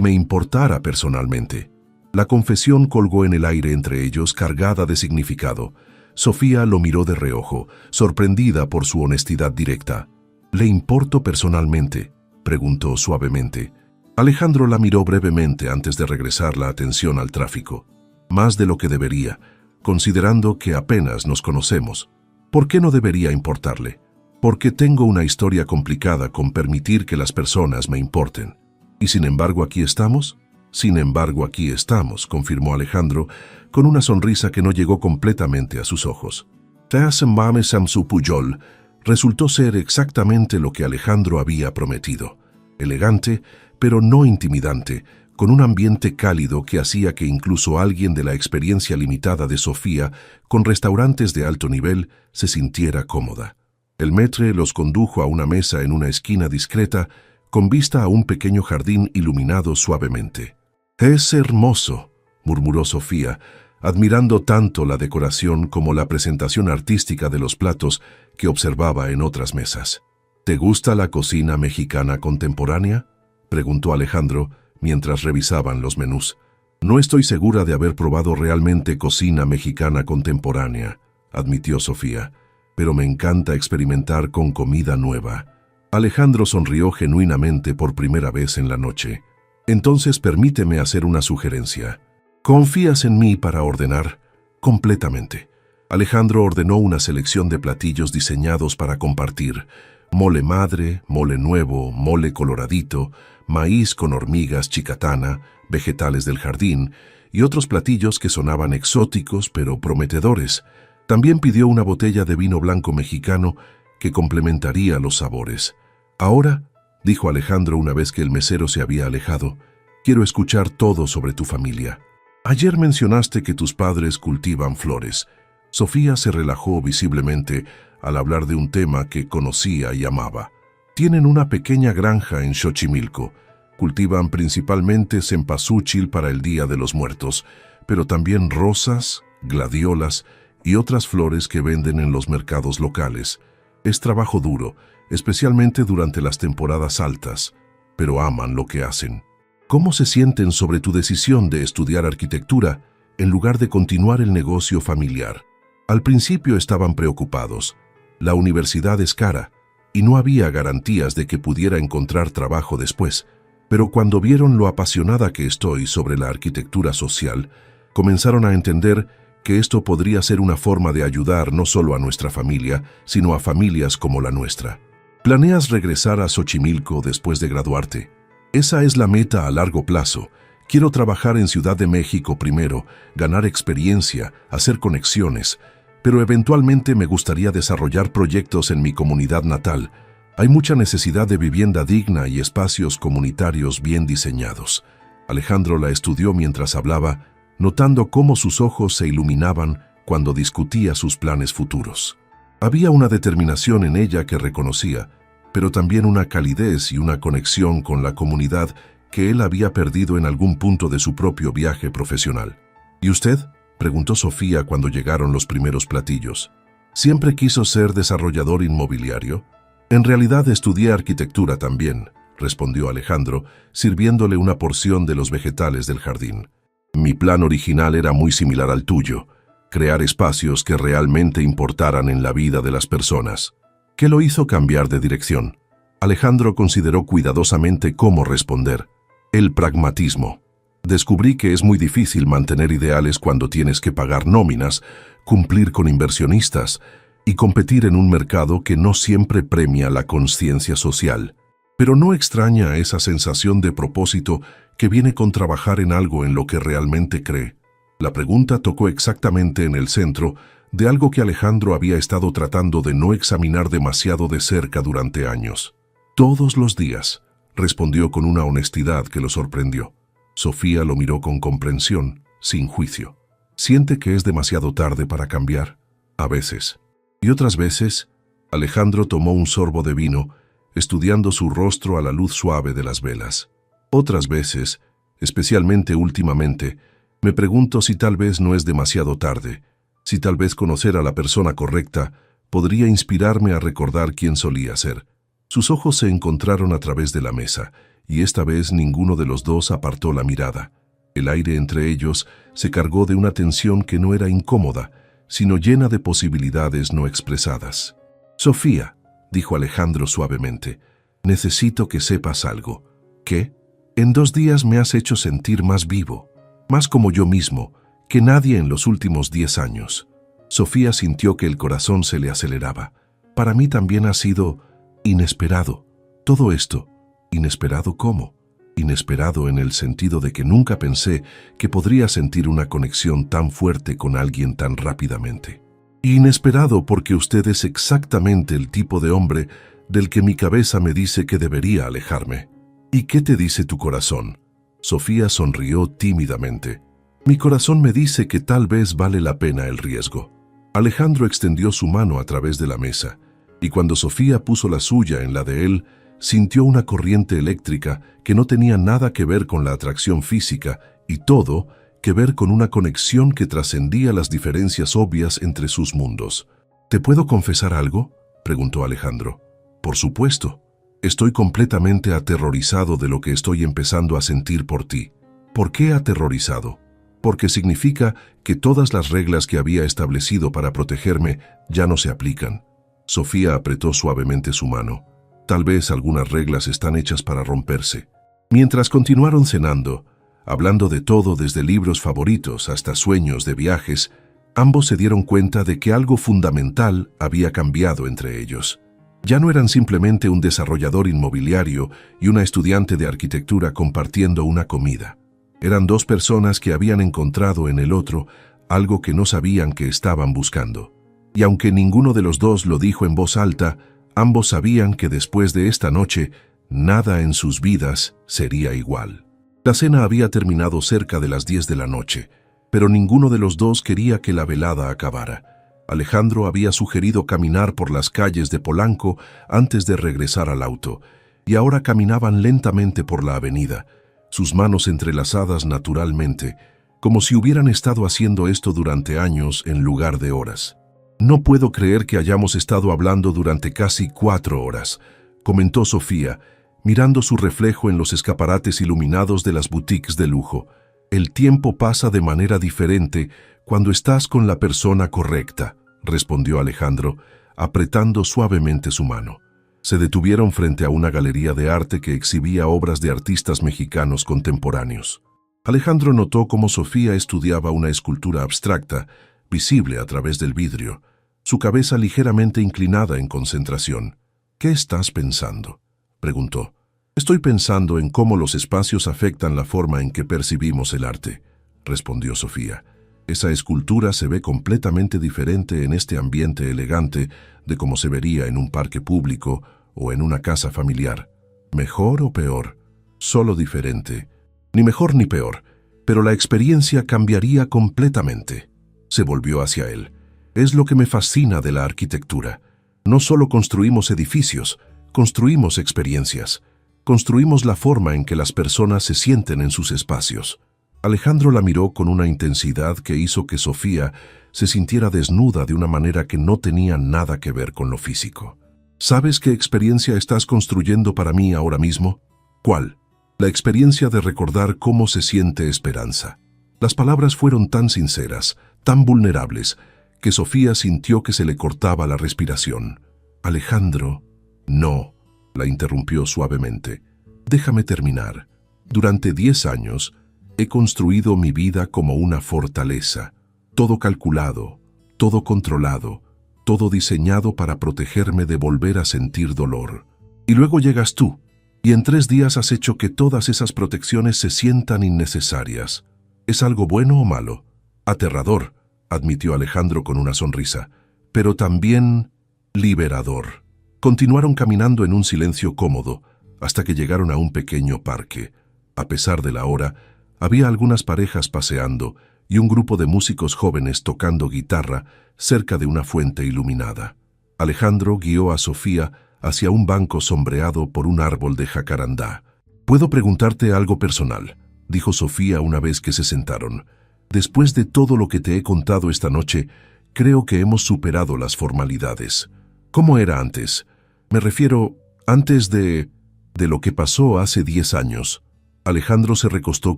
me importara personalmente». La confesión colgó en el aire entre ellos, cargada de significado. Sofía lo miró de reojo, sorprendida por su honestidad directa. «¿Le importo personalmente?», preguntó suavemente. Alejandro la miró brevemente antes de regresar la atención al tráfico. «Más de lo que debería, considerando que apenas nos conocemos. ¿Por qué no debería importarle? Porque tengo una historia complicada con permitir que las personas me importen. ¿Y sin embargo aquí estamos?». «Sin embargo aquí estamos», confirmó Alejandro, con una sonrisa que no llegó completamente a sus ojos. Samsu Pujol resultó ser exactamente lo que Alejandro había prometido. elegante, pero no intimidante, con un ambiente cálido que hacía que incluso alguien de la experiencia limitada de Sofía, con restaurantes de alto nivel, se sintiera cómoda. El maître los condujo a una mesa en una esquina discreta, con vista a un pequeño jardín iluminado suavemente. «Es hermoso», murmuró Sofía, admirando tanto la decoración como la presentación artística de los platos que observaba en otras mesas. «¿Te gusta la cocina mexicana contemporánea?», preguntó Alejandro mientras revisaban los menús. «No estoy segura de haber probado realmente cocina mexicana contemporánea», admitió Sofía, «pero me encanta experimentar con comida nueva». Alejandro sonrió genuinamente por primera vez en la noche. «Entonces permíteme hacer una sugerencia. ¿Confías en mí para ordenar?» «Completamente». Alejandro ordenó una selección de platillos diseñados para compartir: mole madre, mole nuevo, mole coloradito, maíz con hormigas chicatana, vegetales del jardín y otros platillos que sonaban exóticos pero prometedores. También pidió una botella de vino blanco mexicano que complementaría los sabores. «Ahora», dijo Alejandro una vez que el mesero se había alejado, «quiero escuchar todo sobre tu familia. Ayer mencionaste que tus padres cultivan flores». Sofía se relajó visiblemente al hablar de un tema que conocía y amaba. «Tienen una pequeña granja en Xochimilco. Cultivan principalmente cempasúchil para el Día de los Muertos, pero también rosas, gladiolas y otras flores que venden en los mercados locales. Es trabajo duro, especialmente durante las temporadas altas, pero aman lo que hacen». «¿Cómo se sienten sobre tu decisión de estudiar arquitectura en lugar de continuar el negocio familiar?» Al principio estaban preocupados. La universidad es cara y no había garantías de que pudiera encontrar trabajo después, pero cuando vieron lo apasionada que estoy sobre la arquitectura social, comenzaron a entender que esto podría ser una forma de ayudar no solo a nuestra familia, sino a familias como la nuestra. ¿Planeas regresar a Xochimilco después de graduarte? Esa es la meta a largo plazo. Quiero trabajar en Ciudad de México primero, ganar experiencia, hacer conexiones, pero eventualmente me gustaría desarrollar proyectos en mi comunidad natal. Hay mucha necesidad de vivienda digna y espacios comunitarios bien diseñados. Alejandro la estudió mientras hablaba, notando cómo sus ojos se iluminaban cuando discutía sus planes futuros. Había una determinación en ella que reconocía, pero también una calidez y una conexión con la comunidad que él había perdido en algún punto de su propio viaje profesional. ¿Y usted?, preguntó Sofía cuando llegaron los primeros platillos. ¿Siempre quiso ser desarrollador inmobiliario? En realidad estudié arquitectura también, respondió Alejandro, sirviéndole una porción de los vegetales del jardín. Mi plan original era muy similar al tuyo, crear espacios que realmente importaran en la vida de las personas. ¿Qué lo hizo cambiar de dirección? Alejandro consideró cuidadosamente cómo responder. El pragmatismo. Descubrí que es muy difícil mantener ideales cuando tienes que pagar nóminas, cumplir con inversionistas y competir en un mercado que no siempre premia la conciencia social. Pero no extraña esa sensación de propósito que viene con trabajar en algo en lo que realmente cree. La pregunta tocó exactamente en el centro de algo que Alejandro había estado tratando de no examinar demasiado de cerca durante años. «Todos los días», respondió con una honestidad que lo sorprendió. Sofía lo miró con comprensión, sin juicio. «¿Siente que es demasiado tarde para cambiar?» «A veces». «Y otras veces?» Alejandro tomó un sorbo de vino, estudiando su rostro a la luz suave de las velas. «Otras veces, especialmente últimamente, me pregunto si tal vez no es demasiado tarde, si tal vez conocer a la persona correcta podría inspirarme a recordar quién solía ser». Sus ojos se encontraron a través de la mesa, y esta vez ninguno de los dos apartó la mirada. El aire entre ellos se cargó de una tensión que no era incómoda, sino llena de posibilidades no expresadas. «Sofía», dijo Alejandro suavemente, «necesito que sepas algo». «¿Qué?» «En 2 días me has hecho sentir más vivo, más como yo mismo, que nadie en los últimos 10 años». Sofía sintió que el corazón se le aceleraba. «Para mí también ha sido inesperado. Todo esto». «¿Inesperado cómo?» «Inesperado en el sentido de que nunca pensé que podría sentir una conexión tan fuerte con alguien tan rápidamente. Inesperado porque usted es exactamente el tipo de hombre del que mi cabeza me dice que debería alejarme». ¿Y qué te dice tu corazón? Sofía sonrió tímidamente. Mi corazón me dice que tal vez vale la pena el riesgo. Alejandro extendió su mano a través de la mesa, y cuando Sofía puso la suya en la de él, sintió una corriente eléctrica que no tenía nada que ver con la atracción física y todo que ver con una conexión que trascendía las diferencias obvias entre sus mundos. ¿Te puedo confesar algo?, preguntó Alejandro. Por supuesto. Estoy completamente aterrorizado de lo que estoy empezando a sentir por ti. ¿Por qué aterrorizado? Porque significa que todas las reglas que había establecido para protegerme ya no se aplican. Sofía apretó suavemente su mano. Tal vez algunas reglas están hechas para romperse. Mientras continuaron cenando, hablando de todo desde libros favoritos hasta sueños de viajes, ambos se dieron cuenta de que algo fundamental había cambiado entre ellos. Ya no eran simplemente un desarrollador inmobiliario y una estudiante de arquitectura compartiendo una comida. Eran dos personas que habían encontrado en el otro algo que no sabían que estaban buscando. Y aunque ninguno de los dos lo dijo en voz alta, ambos sabían que después de esta noche, nada en sus vidas sería igual. La cena había terminado cerca de las 10 de la noche, pero ninguno de los dos quería que la velada acabara. Alejandro había sugerido caminar por las calles de Polanco antes de regresar al auto, y ahora caminaban lentamente por la avenida, sus manos entrelazadas naturalmente, como si hubieran estado haciendo esto durante años en lugar de horas. No puedo creer que hayamos estado hablando durante casi 4 horas, comentó Sofía, mirando su reflejo en los escaparates iluminados de las boutiques de lujo. El tiempo pasa de manera diferente cuando estás con la persona correcta, respondió Alejandro, apretando suavemente su mano. Se detuvieron frente a una galería de arte que exhibía obras de artistas mexicanos contemporáneos. Alejandro notó cómo Sofía estudiaba una escultura abstracta, visible a través del vidrio, su cabeza ligeramente inclinada en concentración. ¿Qué estás pensando?, preguntó. Estoy pensando en cómo los espacios afectan la forma en que percibimos el arte, respondió Sofía. Esa escultura se ve completamente diferente en este ambiente elegante de cómo se vería en un parque público o en una casa familiar. ¿Mejor o peor? Solo diferente. Ni mejor ni peor, pero la experiencia cambiaría completamente. Se volvió hacia él. Es lo que me fascina de la arquitectura. No solo construimos edificios, construimos experiencias. Construimos la forma en que las personas se sienten en sus espacios. Alejandro la miró con una intensidad que hizo que Sofía se sintiera desnuda de una manera que no tenía nada que ver con lo físico. ¿Sabes qué experiencia estás construyendo para mí ahora mismo? ¿Cuál? La experiencia de recordar cómo se siente esperanza. Las palabras fueron tan sinceras, tan vulnerables, que Sofía sintió que se le cortaba la respiración. Alejandro, no, la interrumpió suavemente. Déjame terminar. Durante 10 años, he construido mi vida como una fortaleza, todo calculado, todo controlado, todo diseñado para protegerme de volver a sentir dolor. Y luego llegas tú, y en 3 días has hecho que todas esas protecciones se sientan innecesarias. ¿Es algo bueno o malo? Aterrador, admitió Alejandro con una sonrisa, pero también liberador. Continuaron caminando en un silencio cómodo, hasta que llegaron a un pequeño parque. A pesar de la hora, había algunas parejas paseando y un grupo de músicos jóvenes tocando guitarra cerca de una fuente iluminada. Alejandro guió a Sofía hacia un banco sombreado por un árbol de jacarandá. «¿Puedo preguntarte algo personal?», dijo Sofía una vez que se sentaron. «Después de todo lo que te he contado esta noche, creo que hemos superado las formalidades. ¿Cómo era antes? Me refiero, antes de lo que pasó hace 10 años». Alejandro se recostó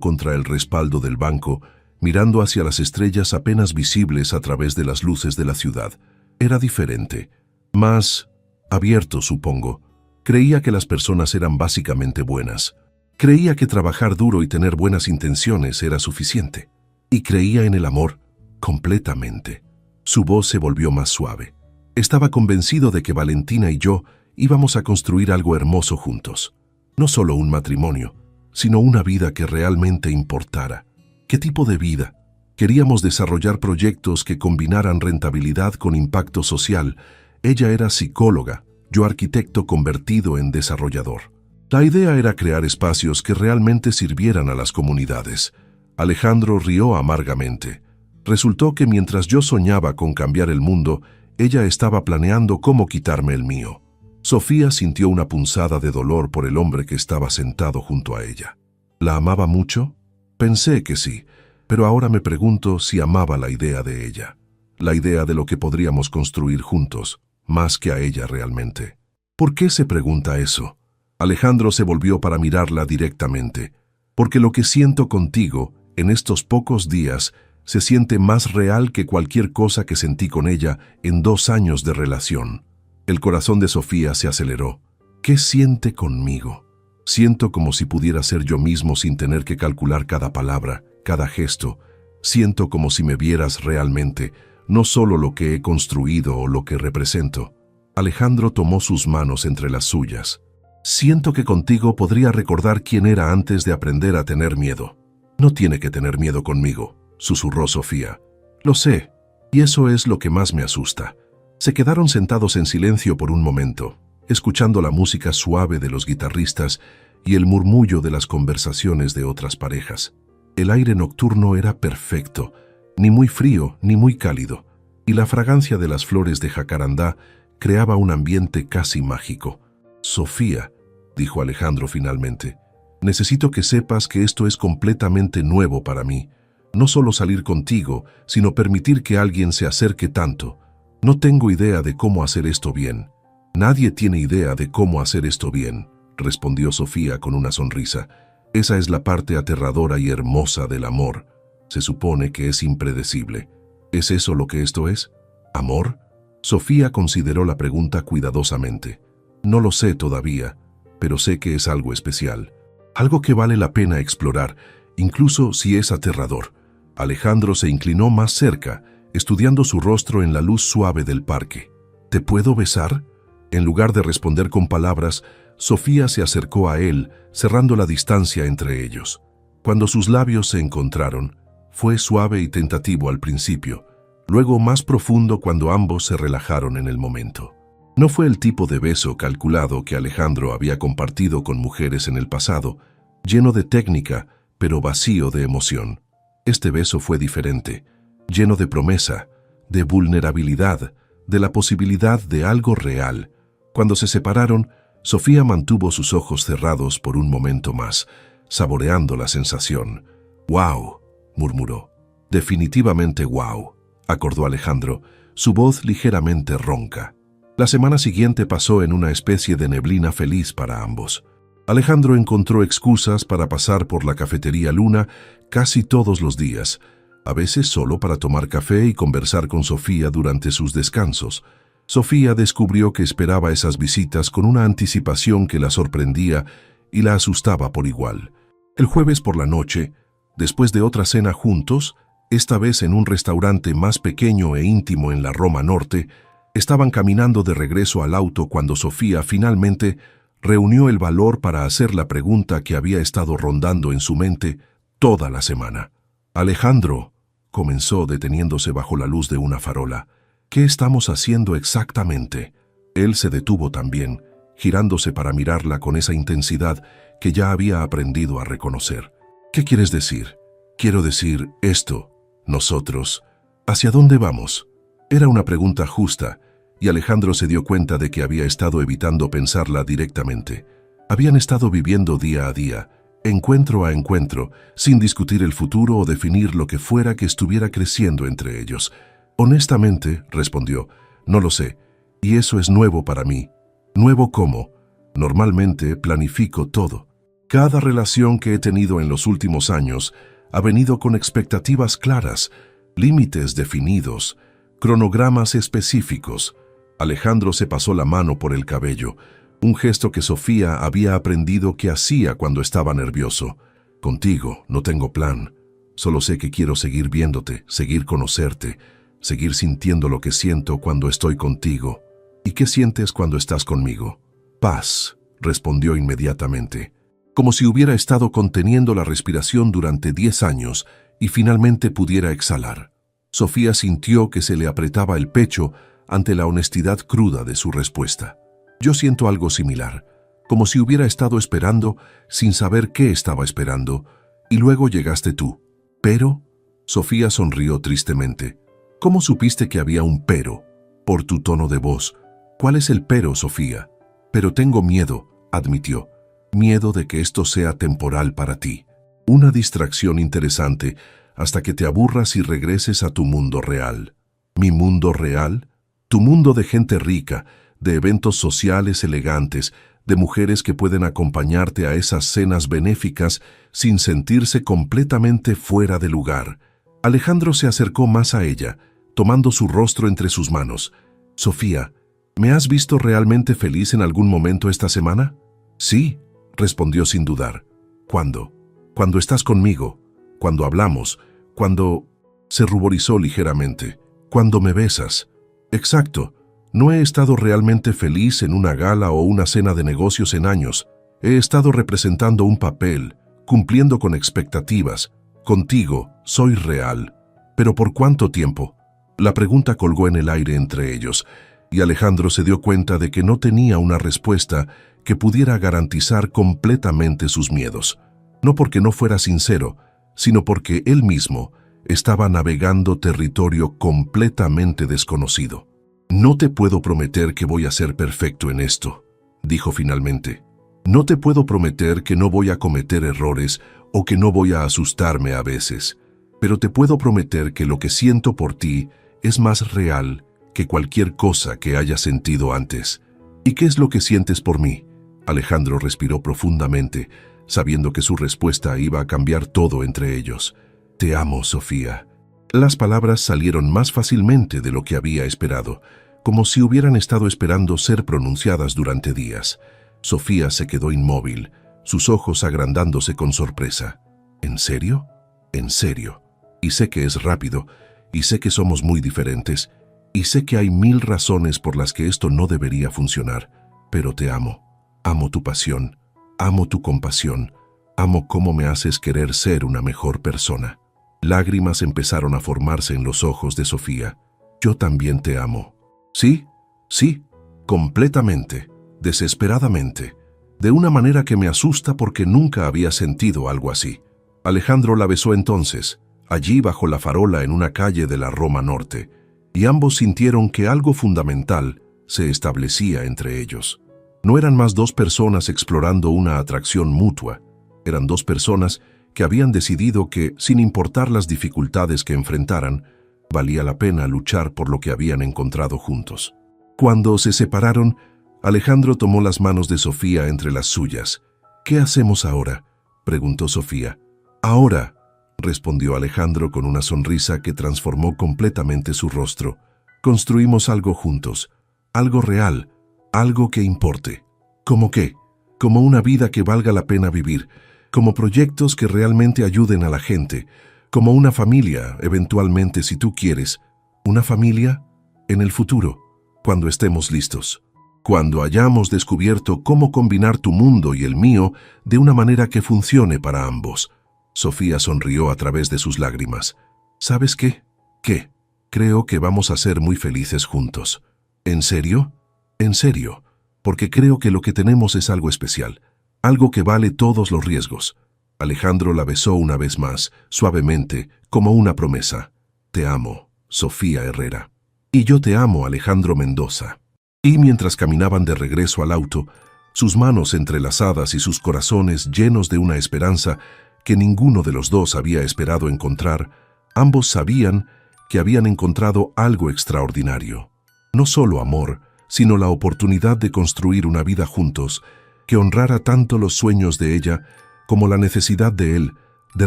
contra el respaldo del banco, mirando hacia las estrellas apenas visibles a través de las luces de la ciudad. Era diferente, más abierto, supongo. Creía que las personas eran básicamente buenas. Creía que trabajar duro y tener buenas intenciones era suficiente. Y creía en el amor completamente. Su voz se volvió más suave. Estaba convencido de que Valentina y yo íbamos a construir algo hermoso juntos. No solo un matrimonio, sino una vida que realmente importara. ¿Qué tipo de vida? Queríamos desarrollar proyectos que combinaran rentabilidad con impacto social. Ella era psicóloga, yo arquitecto convertido en desarrollador. La idea era crear espacios que realmente sirvieran a las comunidades. Alejandro rió amargamente. Resultó que mientras yo soñaba con cambiar el mundo, ella estaba planeando cómo quitarme el mío. Sofía sintió una punzada de dolor por el hombre que estaba sentado junto a ella. ¿La amaba mucho? Pensé que sí, pero ahora me pregunto si amaba la idea de ella. La idea de lo que podríamos construir juntos, más que a ella realmente. ¿Por qué se pregunta eso? Alejandro se volvió para mirarla directamente. Porque lo que siento contigo, en estos pocos días, se siente más real que cualquier cosa que sentí con ella en 2 años de relación. El corazón de Sofía se aceleró. ¿Qué siente conmigo? Siento como si pudiera ser yo mismo sin tener que calcular cada palabra, cada gesto. Siento como si me vieras realmente, no solo lo que he construido o lo que represento. Alejandro tomó sus manos entre las suyas. Siento que contigo podría recordar quién era antes de aprender a tener miedo. No tiene que tener miedo conmigo, susurró Sofía. Lo sé, y eso es lo que más me asusta. Se quedaron sentados en silencio por un momento, escuchando la música suave de los guitarristas y el murmullo de las conversaciones de otras parejas. El aire nocturno era perfecto, ni muy frío ni muy cálido, y la fragancia de las flores de jacarandá creaba un ambiente casi mágico. Sofía, dijo Alejandro finalmente, necesito que sepas que esto es completamente nuevo para mí. No solo salir contigo, sino permitir que alguien se acerque tanto. No tengo idea de cómo hacer esto bien. Nadie tiene idea de cómo hacer esto bien, respondió Sofía con una sonrisa. Esa es la parte aterradora y hermosa del amor. Se supone que es impredecible. ¿Es eso lo que esto es? ¿Amor? Sofía consideró la pregunta cuidadosamente. No lo sé todavía, pero sé que es algo especial. Algo que vale la pena explorar, incluso si es aterrador. Alejandro se inclinó más cerca, estudiando su rostro en la luz suave del parque. ¿Te puedo besar? En lugar de responder con palabras, Sofía se acercó a él, cerrando la distancia entre ellos. Cuando sus labios se encontraron, fue suave y tentativo al principio, luego más profundo cuando ambos se relajaron en el momento. No fue el tipo de beso calculado que Alejandro había compartido con mujeres en el pasado, lleno de técnica, pero vacío de emoción. Este beso fue diferente, lleno de promesa, de vulnerabilidad, de la posibilidad de algo real. Cuando se separaron, Sofía mantuvo sus ojos cerrados por un momento más, saboreando la sensación. «¡Wow!», murmuró. «Definitivamente wow», acordó Alejandro, su voz ligeramente ronca. La semana siguiente pasó en una especie de neblina feliz para ambos. Alejandro encontró excusas para pasar por la cafetería Luna casi todos los días, a veces solo para tomar café y conversar con Sofía durante sus descansos. Sofía descubrió que esperaba esas visitas con una anticipación que la sorprendía y la asustaba por igual. El jueves por la noche, después de otra cena juntos, esta vez en un restaurante más pequeño e íntimo en la Roma Norte, estaban caminando de regreso al auto cuando Sofía finalmente reunió el valor para hacer la pregunta que había estado rondando en su mente toda la semana. «Alejandro», comenzó deteniéndose bajo la luz de una farola, «¿qué estamos haciendo exactamente?». Él se detuvo también, girándose para mirarla con esa intensidad que ya había aprendido a reconocer. «¿Qué quieres decir?». «Quiero decir esto. Nosotros. ¿Hacia dónde vamos?». Era una pregunta justa, y Alejandro se dio cuenta de que había estado evitando pensarla directamente. Habían estado viviendo día a día, encuentro a encuentro, sin discutir el futuro o definir lo que fuera que estuviera creciendo entre ellos. «Honestamente», respondió, «no lo sé, y eso es nuevo para mí». «¿Nuevo cómo?». «Normalmente planifico todo. Cada relación que he tenido en los últimos años ha venido con expectativas claras, límites definidos, cronogramas específicos». Alejandro se pasó la mano por el cabello, un gesto que Sofía había aprendido que hacía cuando estaba nervioso. «Contigo no tengo plan. Solo sé que quiero seguir viéndote, seguir conocerte, seguir sintiendo lo que siento cuando estoy contigo». «¿Y qué sientes cuando estás conmigo?». «Paz», respondió inmediatamente, como si hubiera estado conteniendo la respiración durante 10 años y finalmente pudiera exhalar. Sofía sintió que se le apretaba el pecho ante la honestidad cruda de su respuesta. «Yo siento algo similar, como si hubiera estado esperando sin saber qué estaba esperando, y luego llegaste tú. ¿Pero? Sofía sonrió tristemente. ¿Cómo supiste que había un pero? Por tu tono de voz. ¿Cuál es el pero, Sofía? Pero tengo miedo, admitió. Miedo de que esto sea temporal para ti. Una distracción interesante hasta que te aburras y regreses a tu mundo real. ¿Mi mundo real? Tu mundo de gente rica, de eventos sociales elegantes, de mujeres que pueden acompañarte a esas cenas benéficas sin sentirse completamente fuera de lugar. Alejandro se acercó más a ella, tomando su rostro entre sus manos. Sofía, ¿me has visto realmente feliz en algún momento esta semana? Sí, respondió sin dudar. ¿Cuándo? Cuando estás conmigo, cuando hablamos, cuando... Se ruborizó ligeramente. Cuando me besas. Exacto. No he estado realmente feliz en una gala o una cena de negocios en años. He estado representando un papel, cumpliendo con expectativas. Contigo, soy real. ¿Pero por cuánto tiempo? La pregunta colgó en el aire entre ellos, y Alejandro se dio cuenta de que no tenía una respuesta que pudiera garantizar completamente sus miedos. No porque no fuera sincero, sino porque él mismo estaba navegando territorio completamente desconocido. No te puedo prometer que voy a ser perfecto en esto, dijo finalmente. No te puedo prometer que no voy a cometer errores o que no voy a asustarme a veces, pero te puedo prometer que lo que siento por ti es más real que cualquier cosa que haya sentido antes. ¿Y qué es lo que sientes por mí? Alejandro respiró profundamente, sabiendo que su respuesta iba a cambiar todo entre ellos. Te amo, Sofía. Las palabras salieron más fácilmente de lo que había esperado, como si hubieran estado esperando ser pronunciadas durante días. Sofía se quedó inmóvil, sus ojos agrandándose con sorpresa. ¿En serio? En serio. Y sé que es rápido, y sé que somos muy diferentes, y sé que hay 1000 razones por las que esto no debería funcionar, pero te amo. Amo tu pasión, amo tu compasión, amo cómo me haces querer ser una mejor persona. Lágrimas empezaron a formarse en los ojos de Sofía. Yo también te amo. Sí, sí, completamente, desesperadamente, de una manera que me asusta porque nunca había sentido algo así. Alejandro la besó entonces, allí bajo la farola en una calle de la Roma Norte, y ambos sintieron que algo fundamental se establecía entre ellos. No eran más dos personas explorando una atracción mutua, eran dos personas que habían decidido que, sin importar las dificultades que enfrentaran, valía la pena luchar por lo que habían encontrado juntos. Cuando se separaron, Alejandro tomó las manos de Sofía entre las suyas. ¿Qué hacemos ahora?, preguntó Sofía. Ahora, respondió Alejandro con una sonrisa que transformó completamente su rostro. Construimos algo juntos, algo real, algo que importe. ¿Cómo qué? Como una vida que valga la pena vivir, como proyectos que realmente ayuden a la gente, como una familia, eventualmente si tú quieres. Una familia en el futuro, cuando estemos listos. Cuando hayamos descubierto cómo combinar tu mundo y el mío de una manera que funcione para ambos. Sofía sonrió a través de sus lágrimas. ¿Sabes qué? ¿Qué? Creo que vamos a ser muy felices juntos. ¿En serio? En serio, porque creo que lo que tenemos es algo especial, algo que vale todos los riesgos. Alejandro la besó una vez más, suavemente, como una promesa. Te amo, Sofía Herrera. Y yo te amo, Alejandro Mendoza. Y mientras caminaban de regreso al auto, sus manos entrelazadas y sus corazones llenos de una esperanza que ninguno de los dos había esperado encontrar, ambos sabían que habían encontrado algo extraordinario. No solo amor, sino la oportunidad de construir una vida juntos que honrara tanto los sueños de ella como la necesidad de él de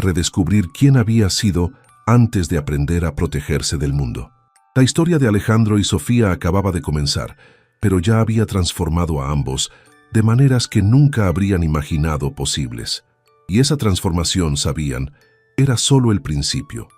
redescubrir quién había sido antes de aprender a protegerse del mundo. La historia de Alejandro y Sofía acababa de comenzar, pero ya había transformado a ambos de maneras que nunca habrían imaginado posibles. Y esa transformación, sabían, era solo el principio.